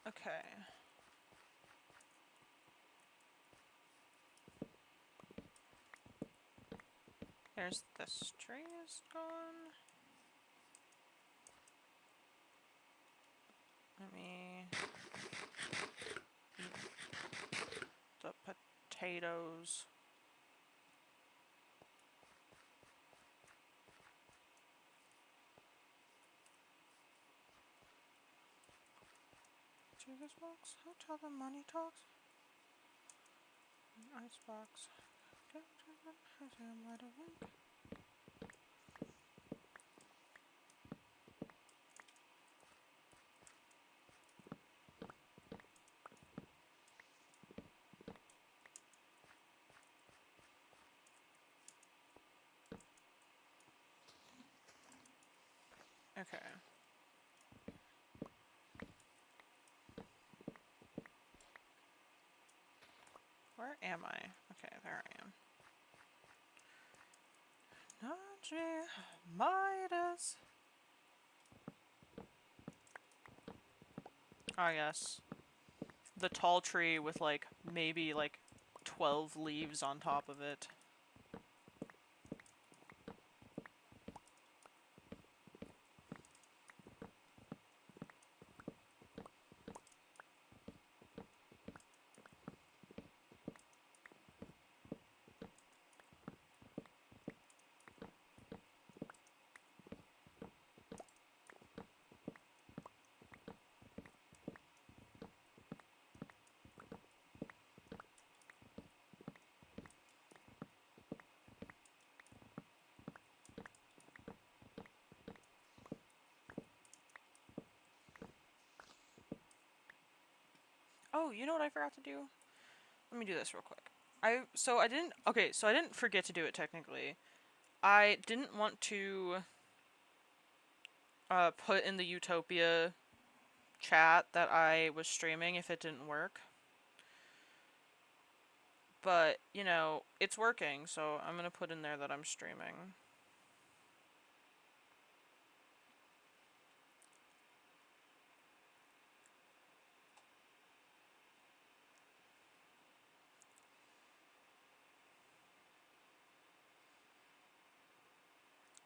Okay. There's this tree is gone. Let me eat the potatoes. Jesus box? How tell the money talks? Icebox. Has him let a wink. Okay. Where am I? Okay, there I am. Naji Midas. Ah, yes. The tall tree with, like, maybe, like, 12 leaves on top of it. Oh, you know what I forgot to do? Let me do this real quick. I didn't forget to do it technically. I didn't want to put in the Utopia chat that I was streaming if it didn't work. But, you know, it's working, so I'm gonna put in there that I'm streaming.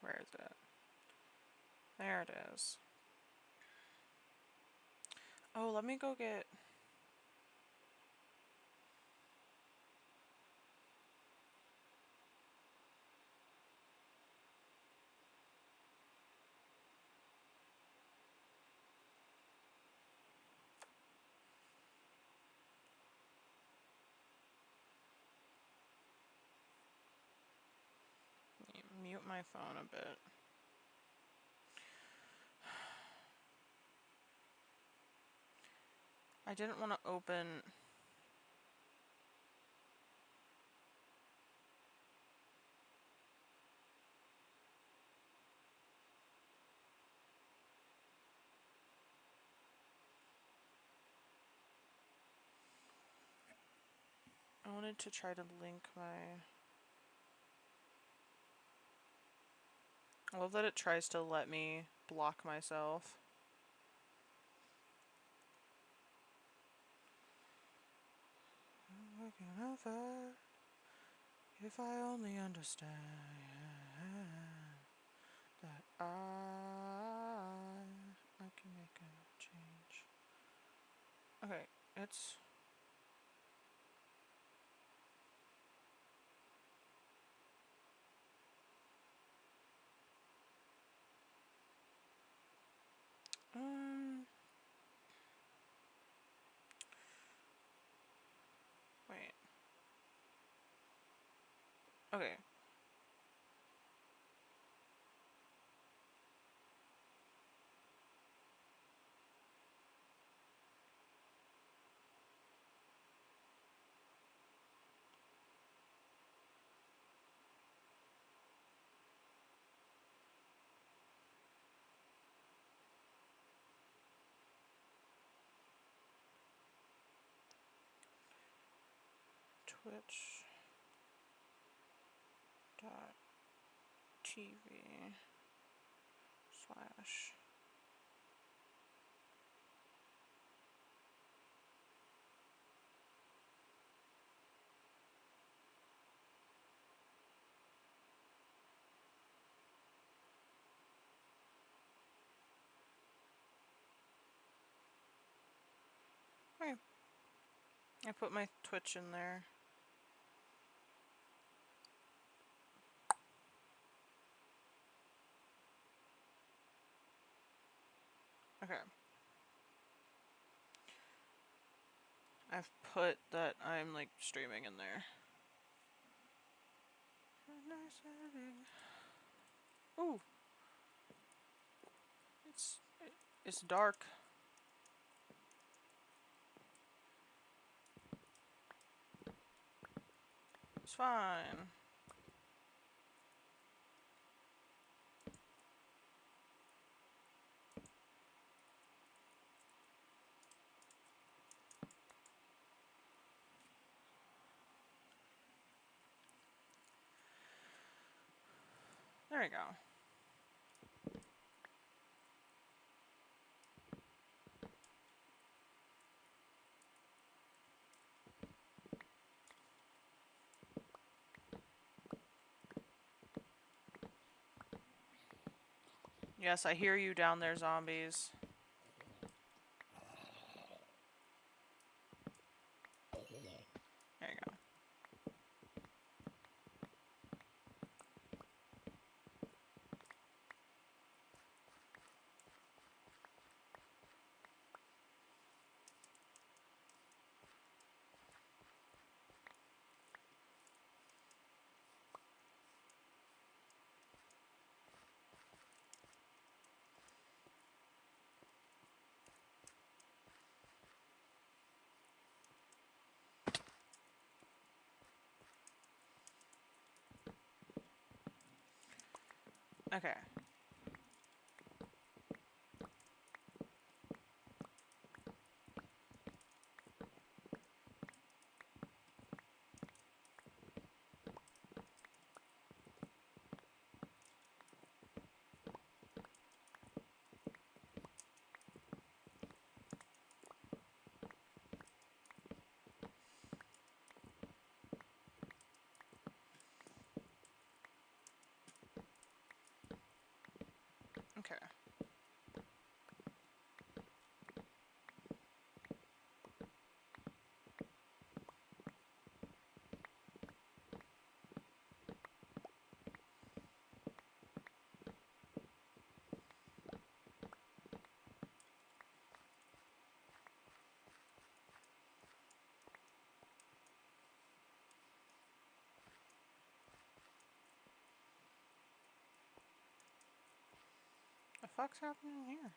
Where is it? There it is. Oh, let me go get... mute my phone a bit. I didn't want to open... I wanted to try to link my... I love that it tries to let me block myself. If I only understand that I can make a change. Okay, it's... Wait. Okay. Twitch dot TV slash okay. I put my Twitch in there. Okay. I've put that I'm like streaming in there. Ooh. It's dark. It's fine. There we go. Yes, I hear you down there, zombies. There you go. Okay. Okay. The fuck's happening here?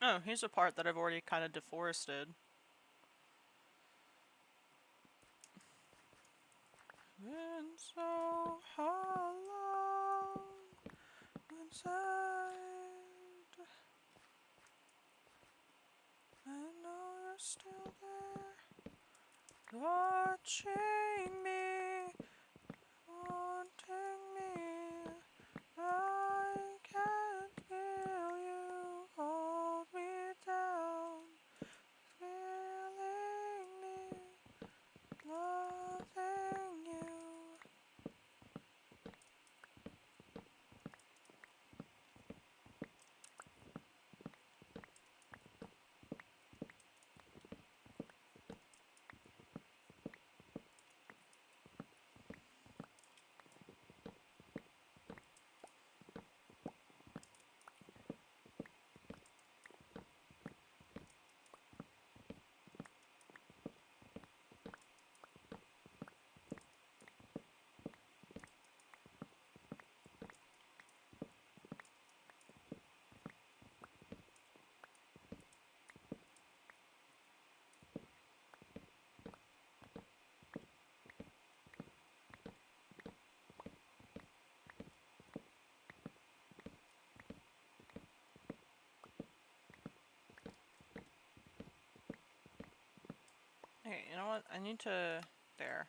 Oh, here's a part that I've already kind of deforested. Been so hollow inside. I know you're still there, watching me, wanting me. I can't feel you hold me down, feeling me, loving you. Okay, you know what? I need to... There.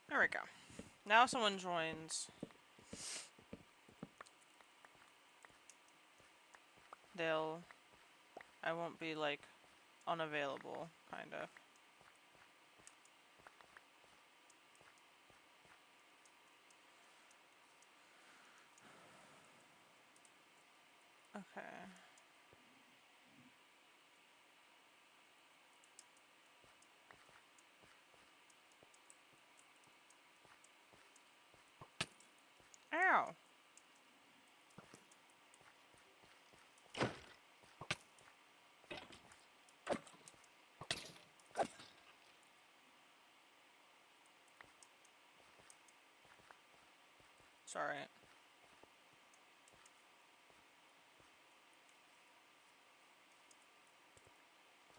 There we go. Now someone joins. I won't be, like, unavailable, kind of. Okay. Ow! Sorry.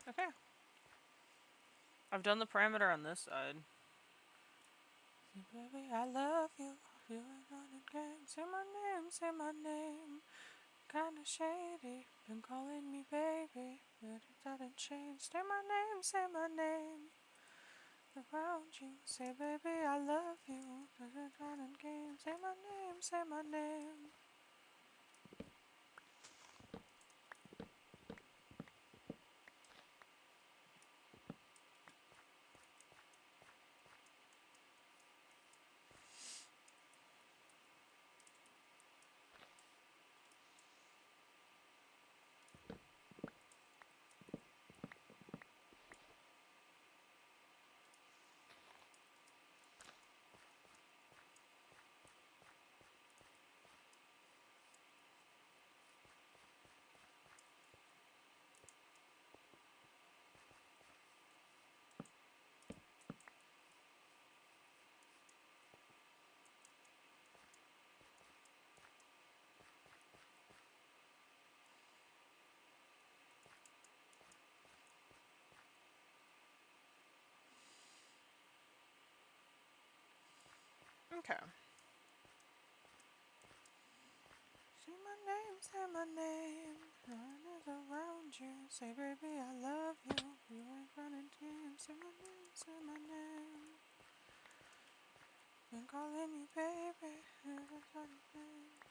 Okay. I've done the parameter on this side. Baby, I love you. Feel it on again. Say my name, say my name. Kinda shady. Been calling me baby, but it doesn't change. Say my name, say my name. Around you, say baby, I love you. Doesn't run in games. Say my name, say my name. Okay. Say my name, say my name. Running around you. Say, baby, I love you. You ain't running team. Say my name, say my name. Been calling you baby. That's what you think.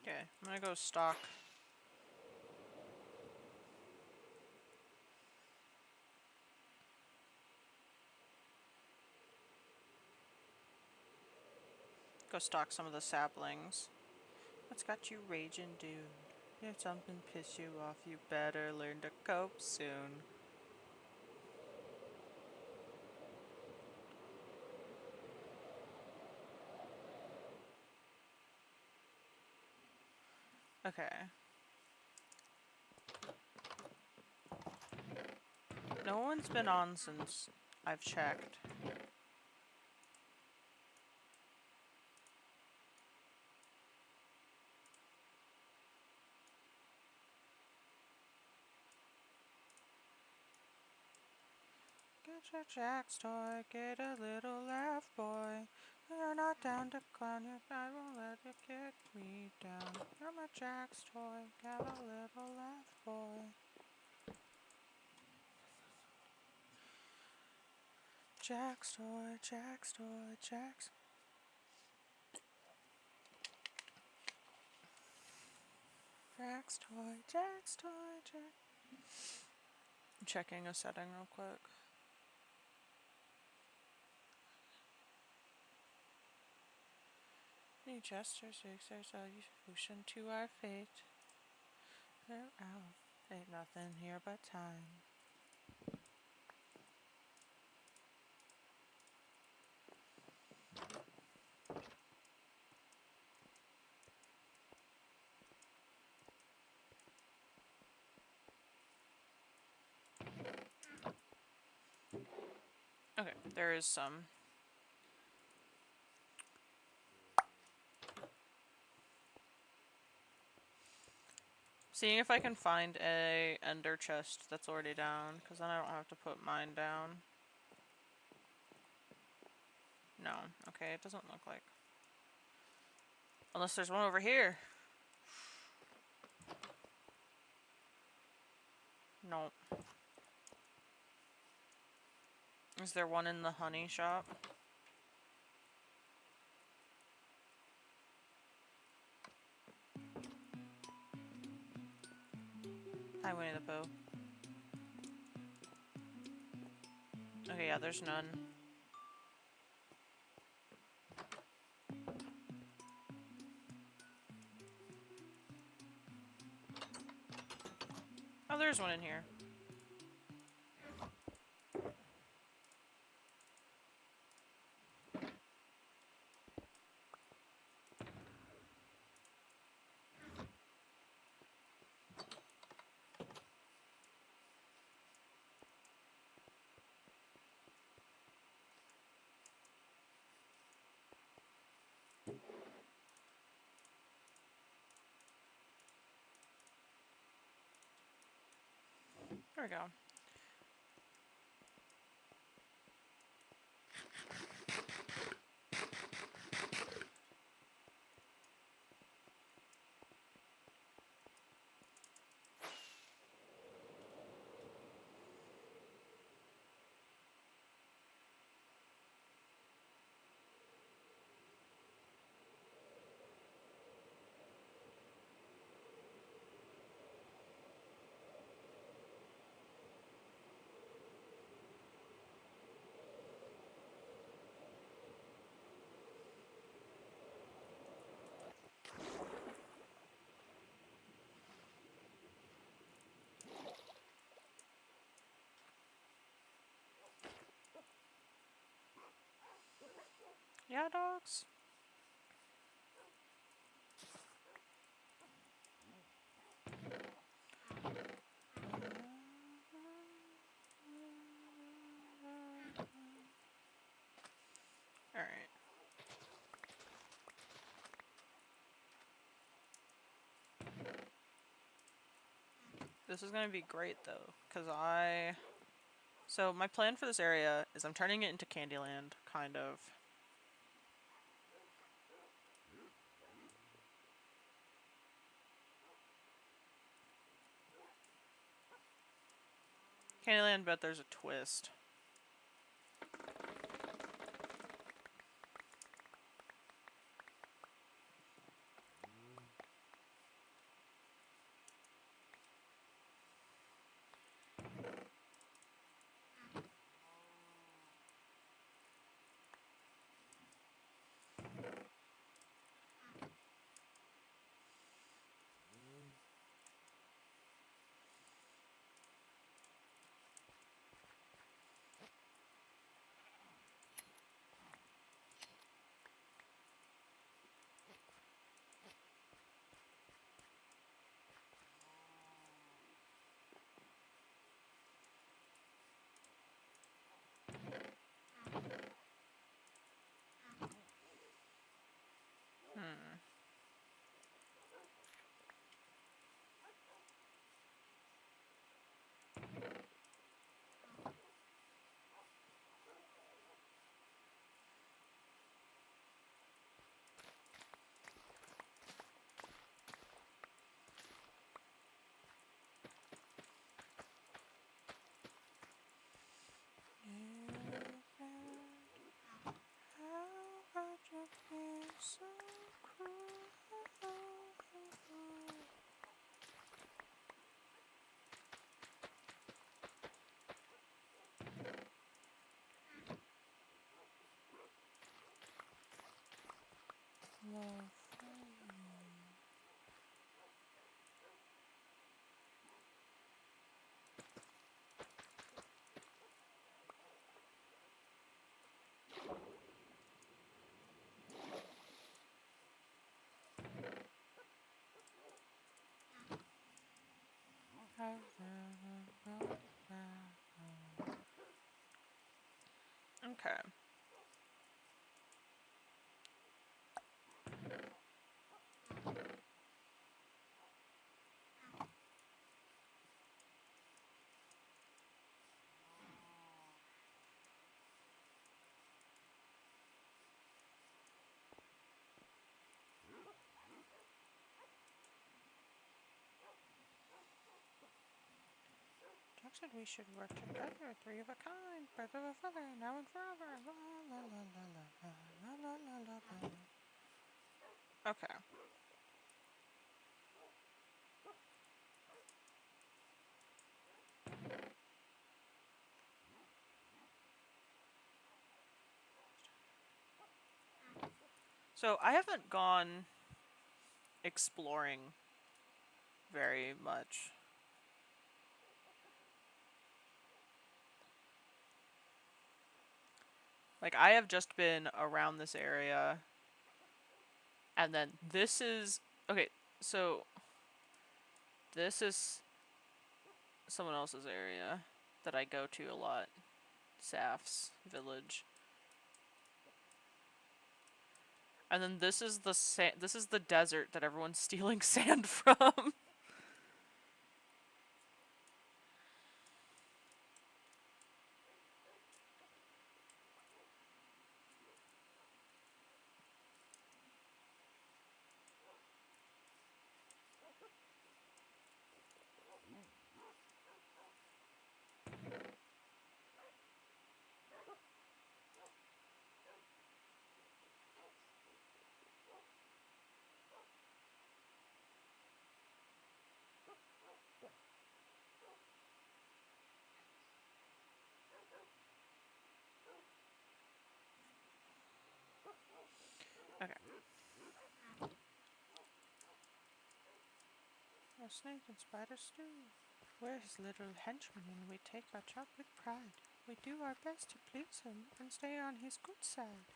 Okay, I'm gonna go stock. Go stock some of the saplings. What's got you raging, dude? If something piss you off, you better learn to cope soon. Okay. No one's been on since I've checked. Get your Jack's toy, get a little laugh, boy. You're not down to clown you, I won't let you kick me down. You're my Jack's toy, get a little laugh, boy. Jack's toy, Jack's toy, Jack's. Jack's toy, Jack's toy, Jack. I'm checking a setting real quick. Many gestures exert solution to our fate. They're out. Ain't nothing here but time. Okay, there is some. Seeing if I can find a ender chest that's already down, because then I don't have to put mine down. No. Okay, it doesn't look like. Unless there's one over here. No. Is there one in the honey shop? Hi, Winnie the Pooh. Okay, yeah, there's none. Oh, there's one in here. There we go. Yeah, dogs. Alright. This is gonna be great though, because So my plan for this area is I'm turning it into Candyland, kind of. Candyland, but there's a twist. Okay. Jackson, we should work together, three of a kind, breath of a feather, now and forever. La la la la la la la la la la. Okay. So I haven't gone exploring very much. Like, I have just been around this area, and then this is... Okay, so this is someone else's area that I go to a lot. Saf's village. And then this is the this is the desert that everyone's stealing sand from. Okay. A snake and spider stew. We're his little henchmen and we take our job with pride. We do our best to please him and stay on his good side.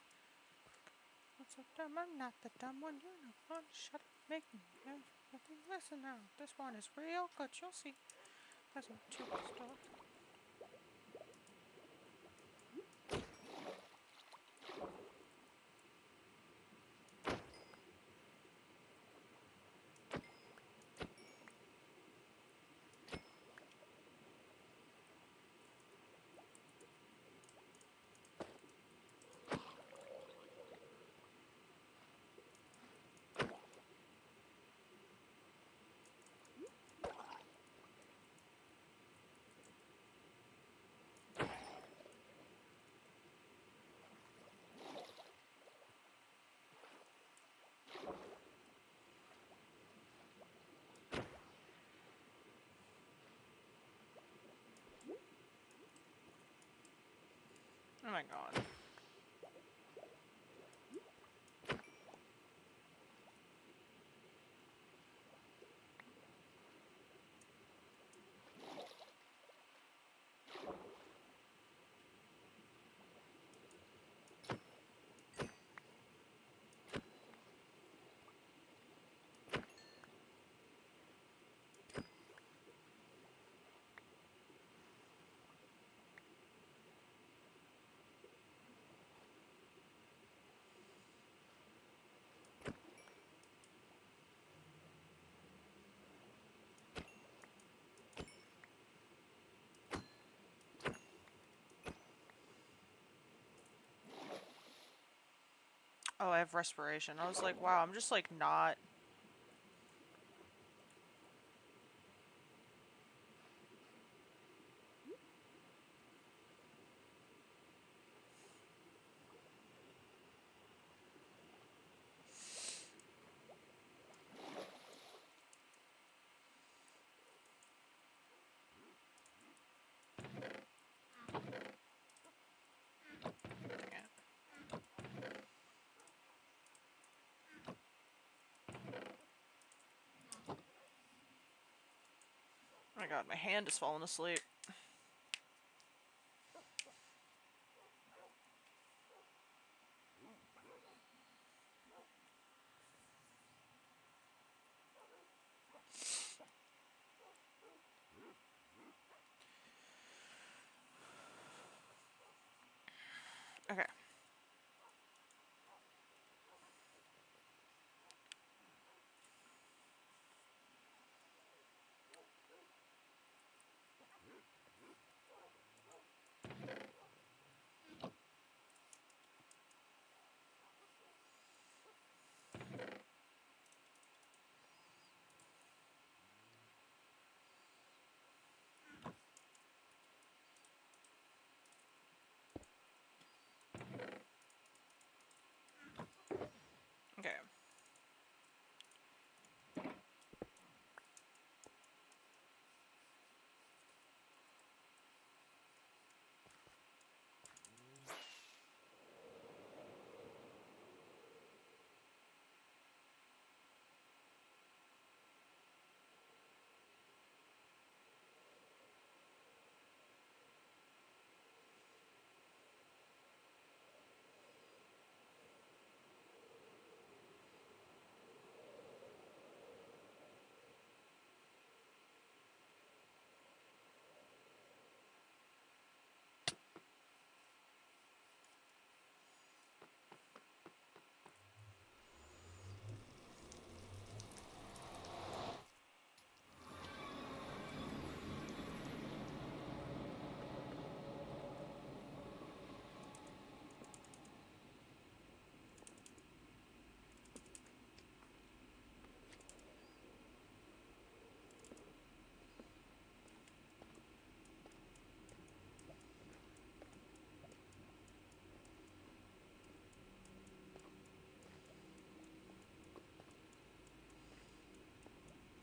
Not so dumb, I'm not the dumb one, you're not fun. Shut up, make me nothing. Listen now, this one is real good, you'll see. There's no two store. Oh my god. Oh, I have respiration. I was like, wow, I'm just like not... Dang it. Oh my god, my hand is falling asleep. Okay. Okay.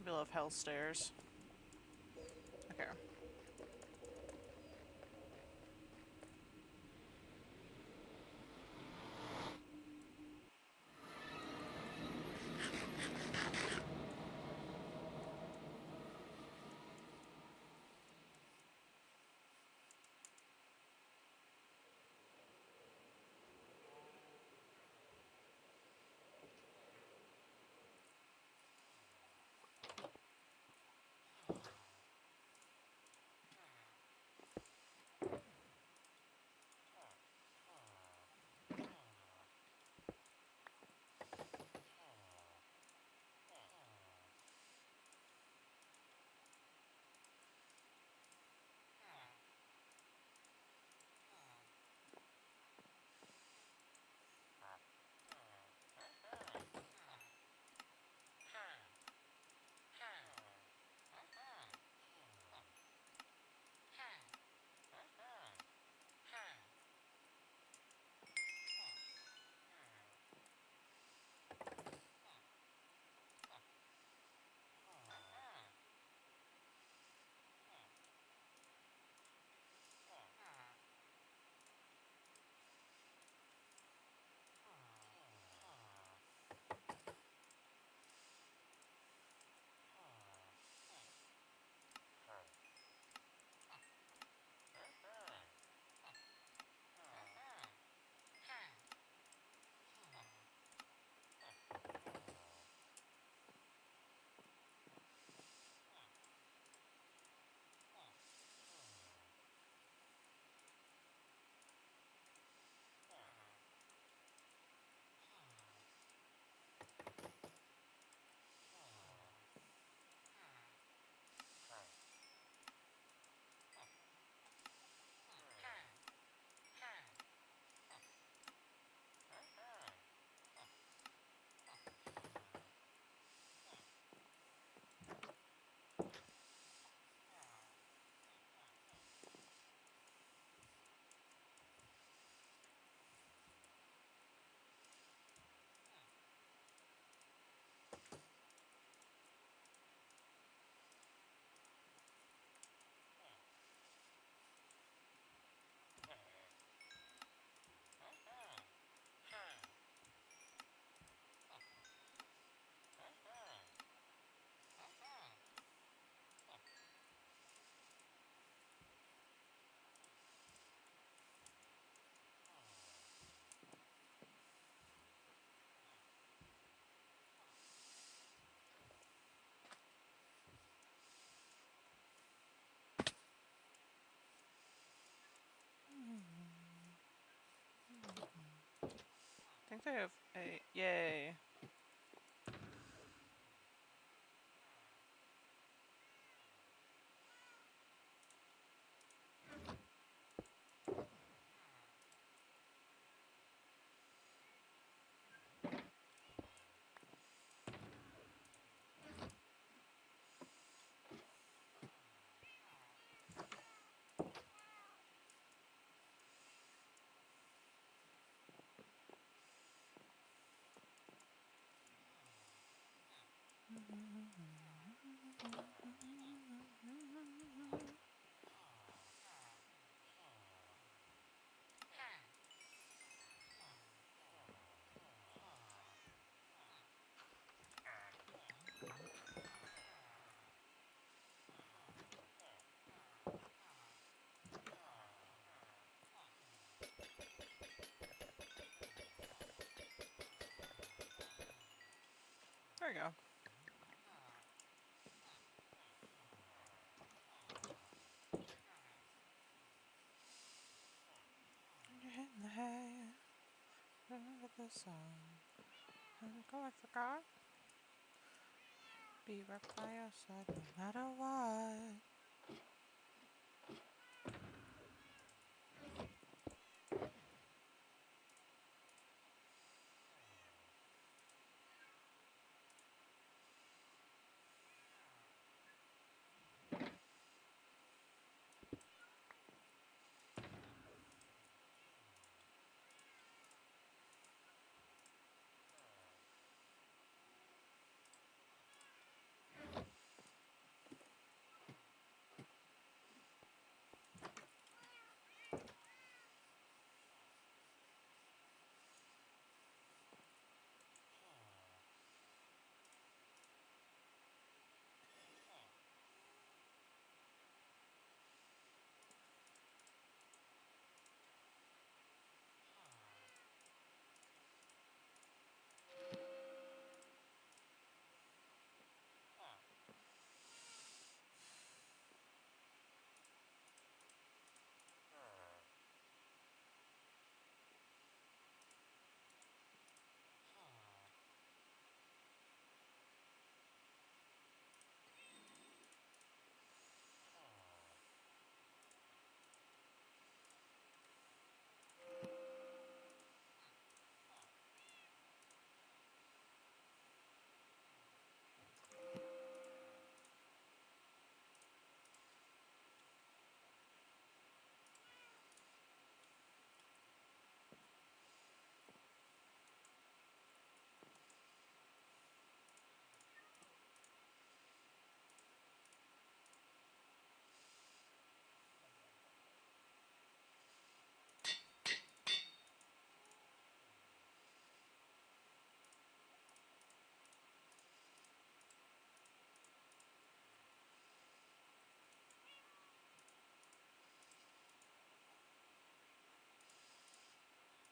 We love hell stairs. Okay. think they have a... Yay. There we go. In the head, remember the song. I forgot. Be right by your side no matter what.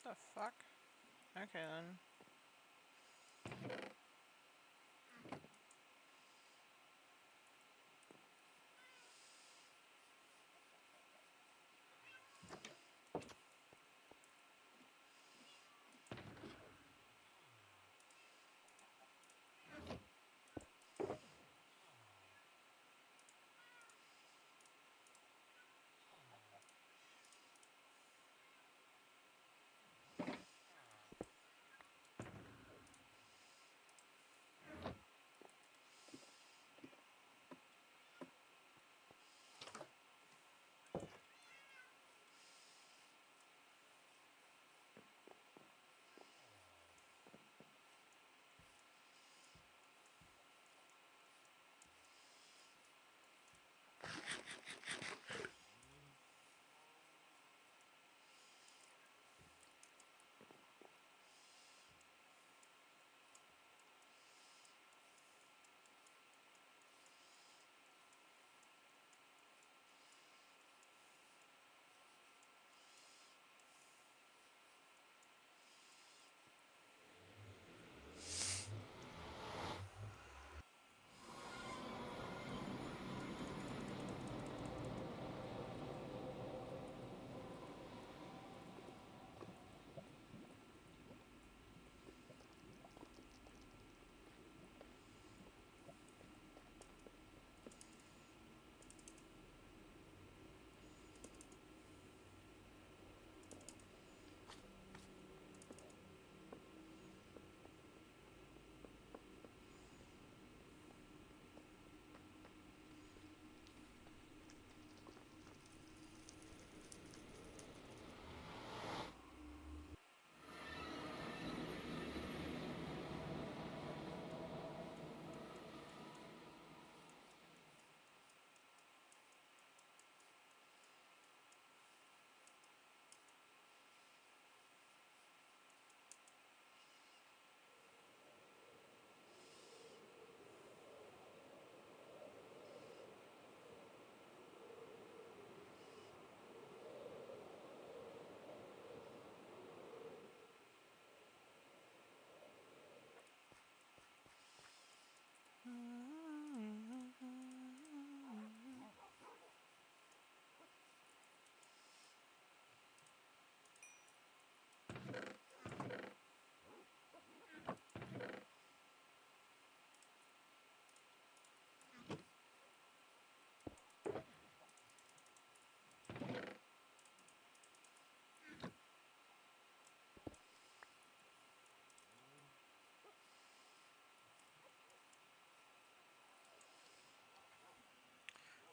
The fuck? Okay then.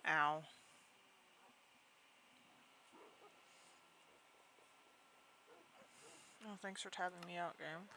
Ow. Oh, thanks for tabbing me out, game.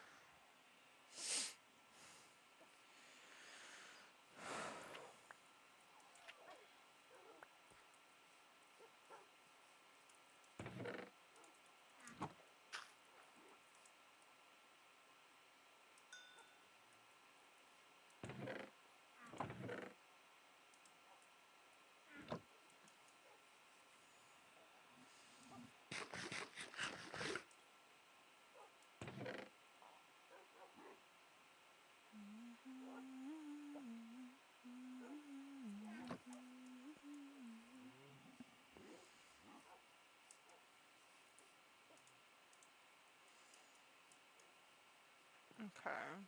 Okay.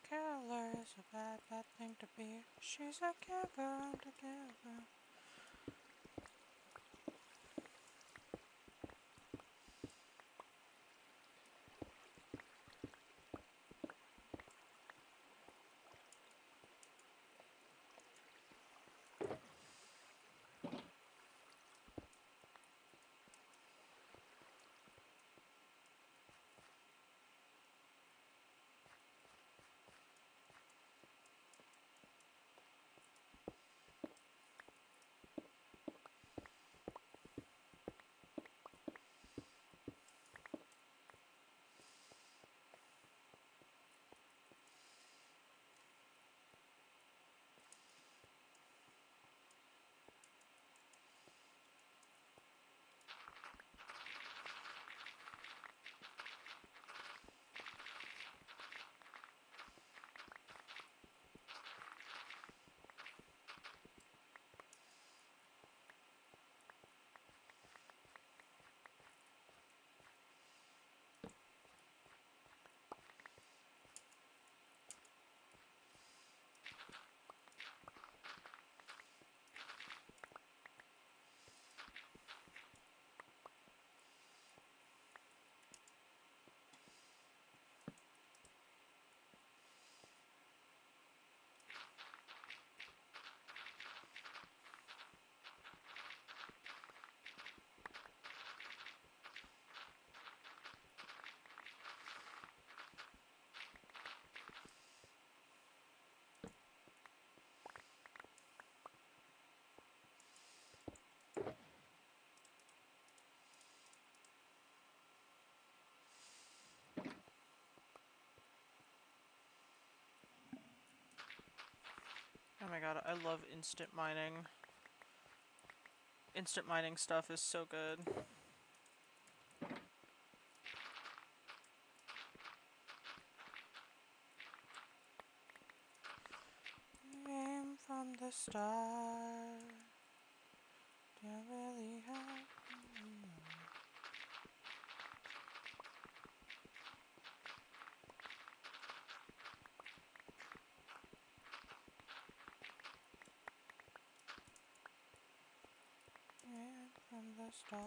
Killer is a bad, bad thing to be. She's a giver and a giver. Oh my god, I love instant mining. Instant mining stuff is so good. Aim from the start. Don't really have. Aim from the start.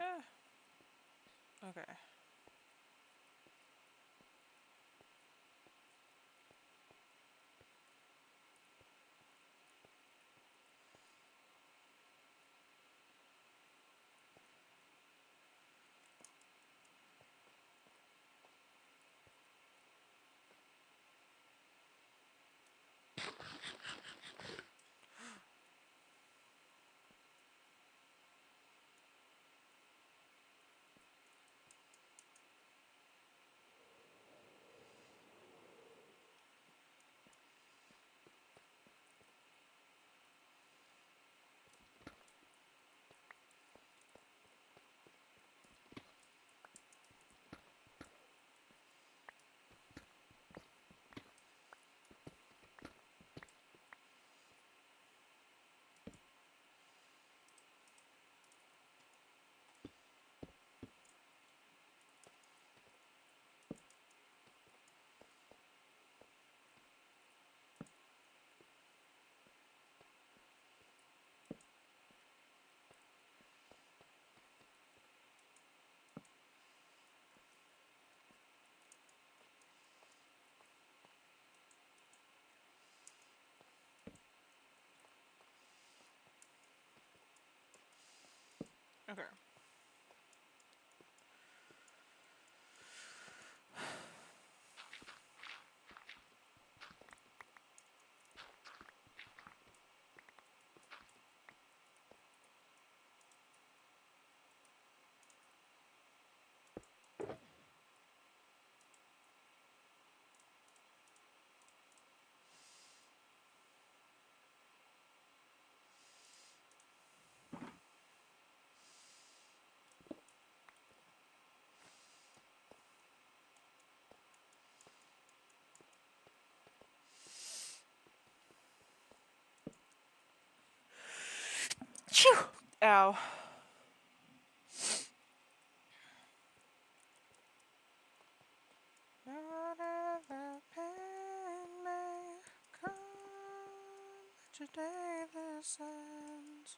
Yeah. Okay. Okay. Phew! Ow. Whatever pain may come, today this ends.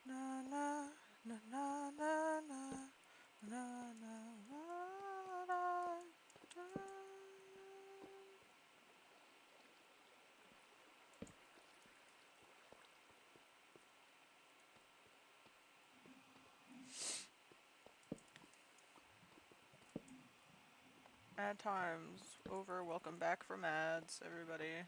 Na na na na na na na na na da. Ad times over. Welcome back from ads, everybody.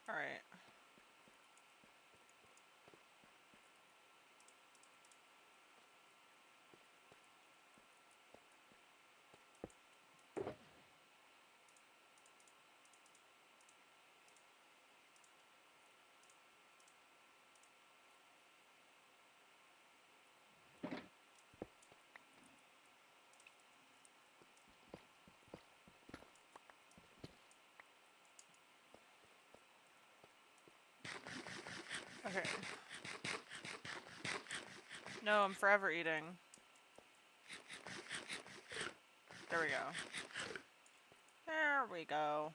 Alright. Okay. No, I'm forever eating. There we go. There we go.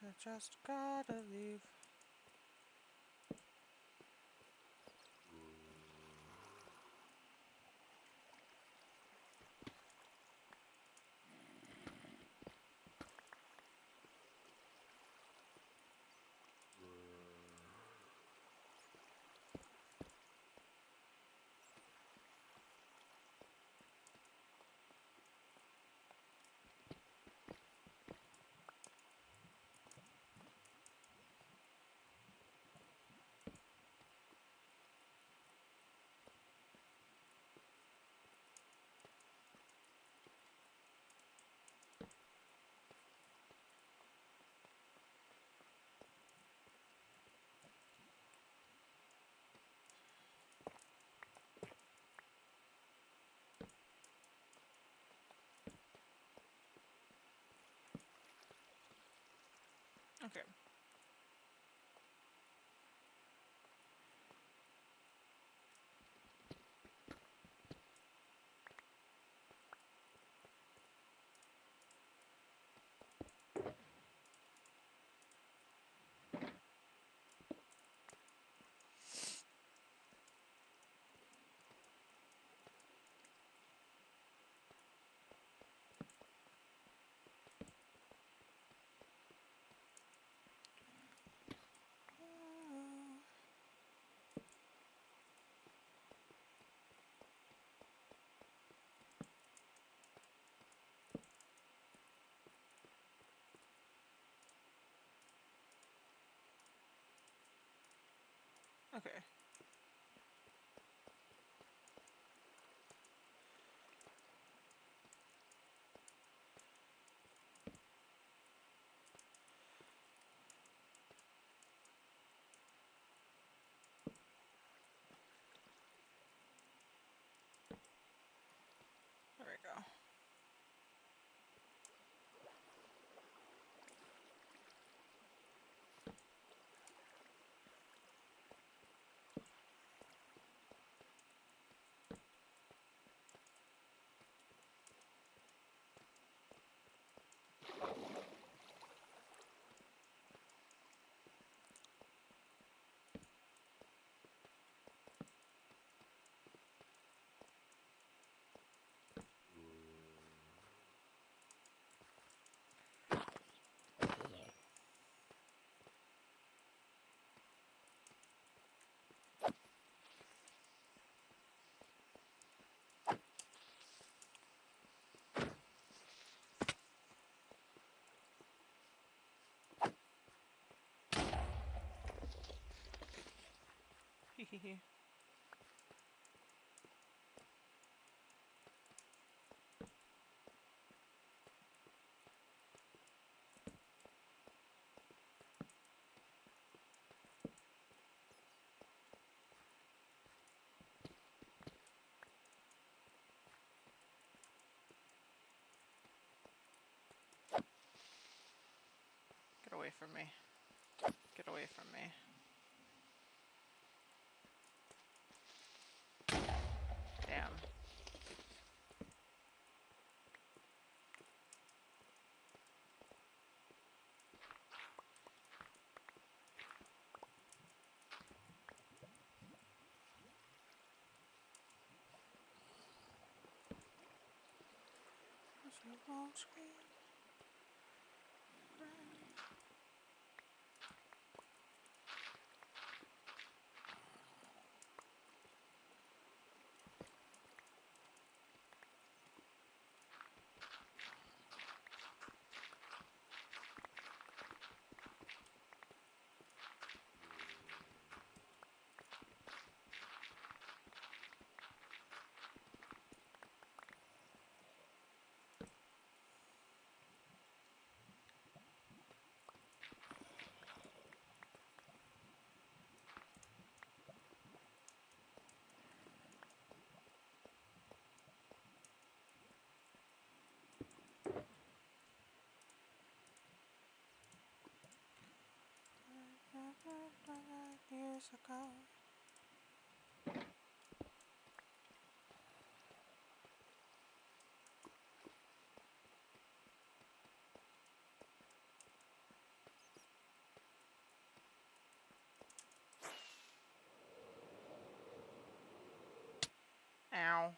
I just gotta leave. Okay. Okay. There we go. Hehehe. Get away from me. Get away from me. Damn. years ago. Ow.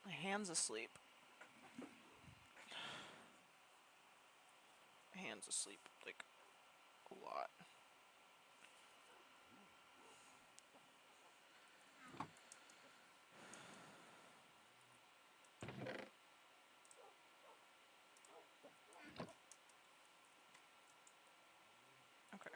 My hand's asleep. My hand's asleep, like, a lot. Okay.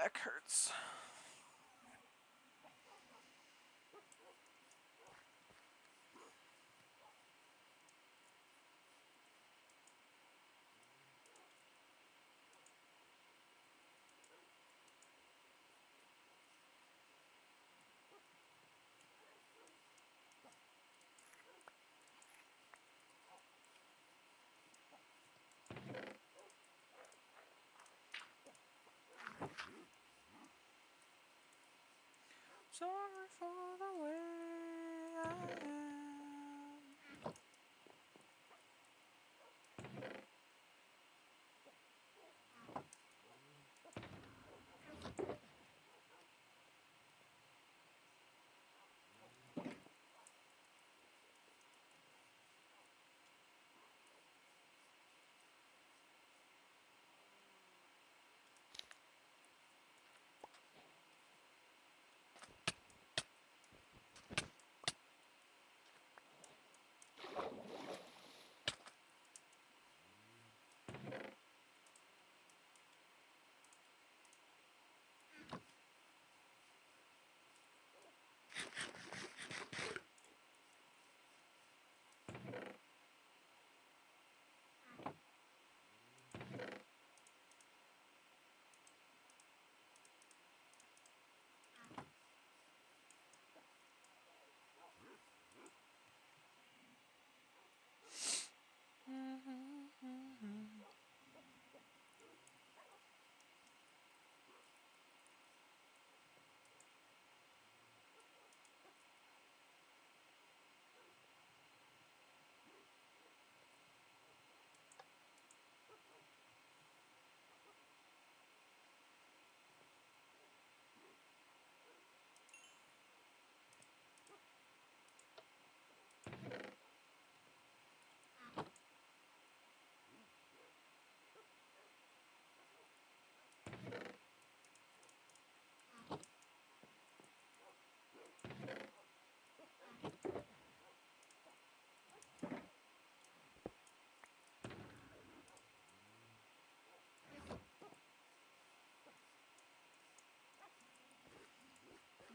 back hurts. Sorry for the way I am.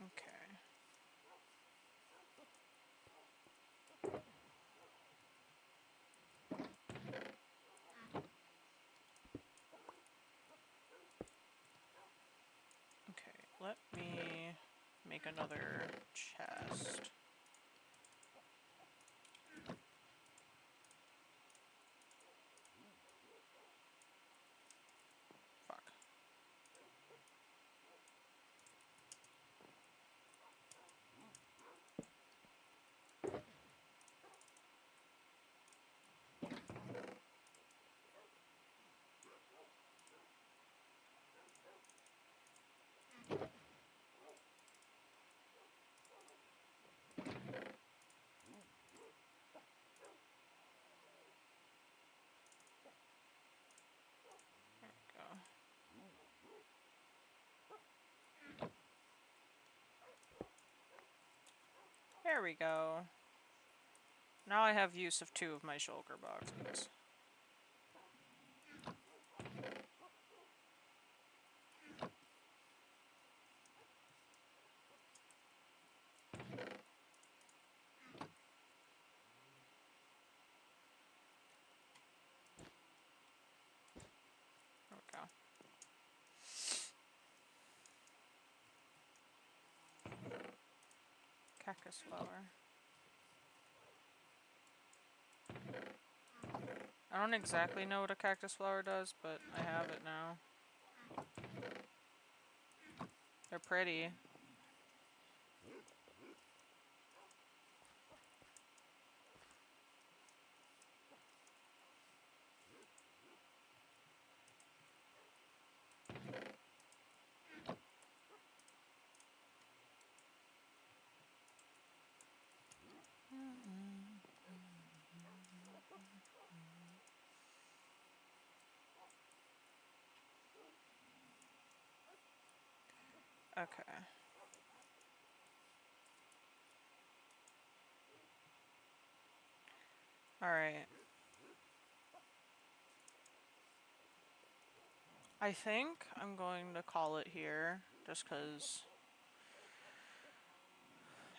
Okay. Okay, let me make another chest. Fuck. Go. There we go. Now I have use of 2 of my shulker boxes. There we go. Cactus flower. I don't exactly know what a cactus flower does, but I have it now. They're pretty. Okay. Alright. I think I'm going to call it here, just because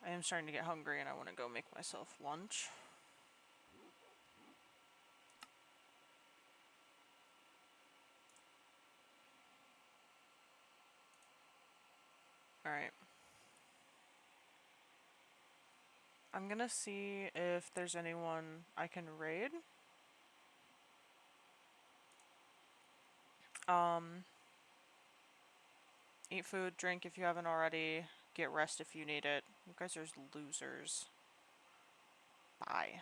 I am starting to get hungry and I want to go make myself lunch. Alright. I'm gonna see if there's anyone I can raid. Eat food, drink if you haven't already. Get rest if you need it. You guys are losers. Bye.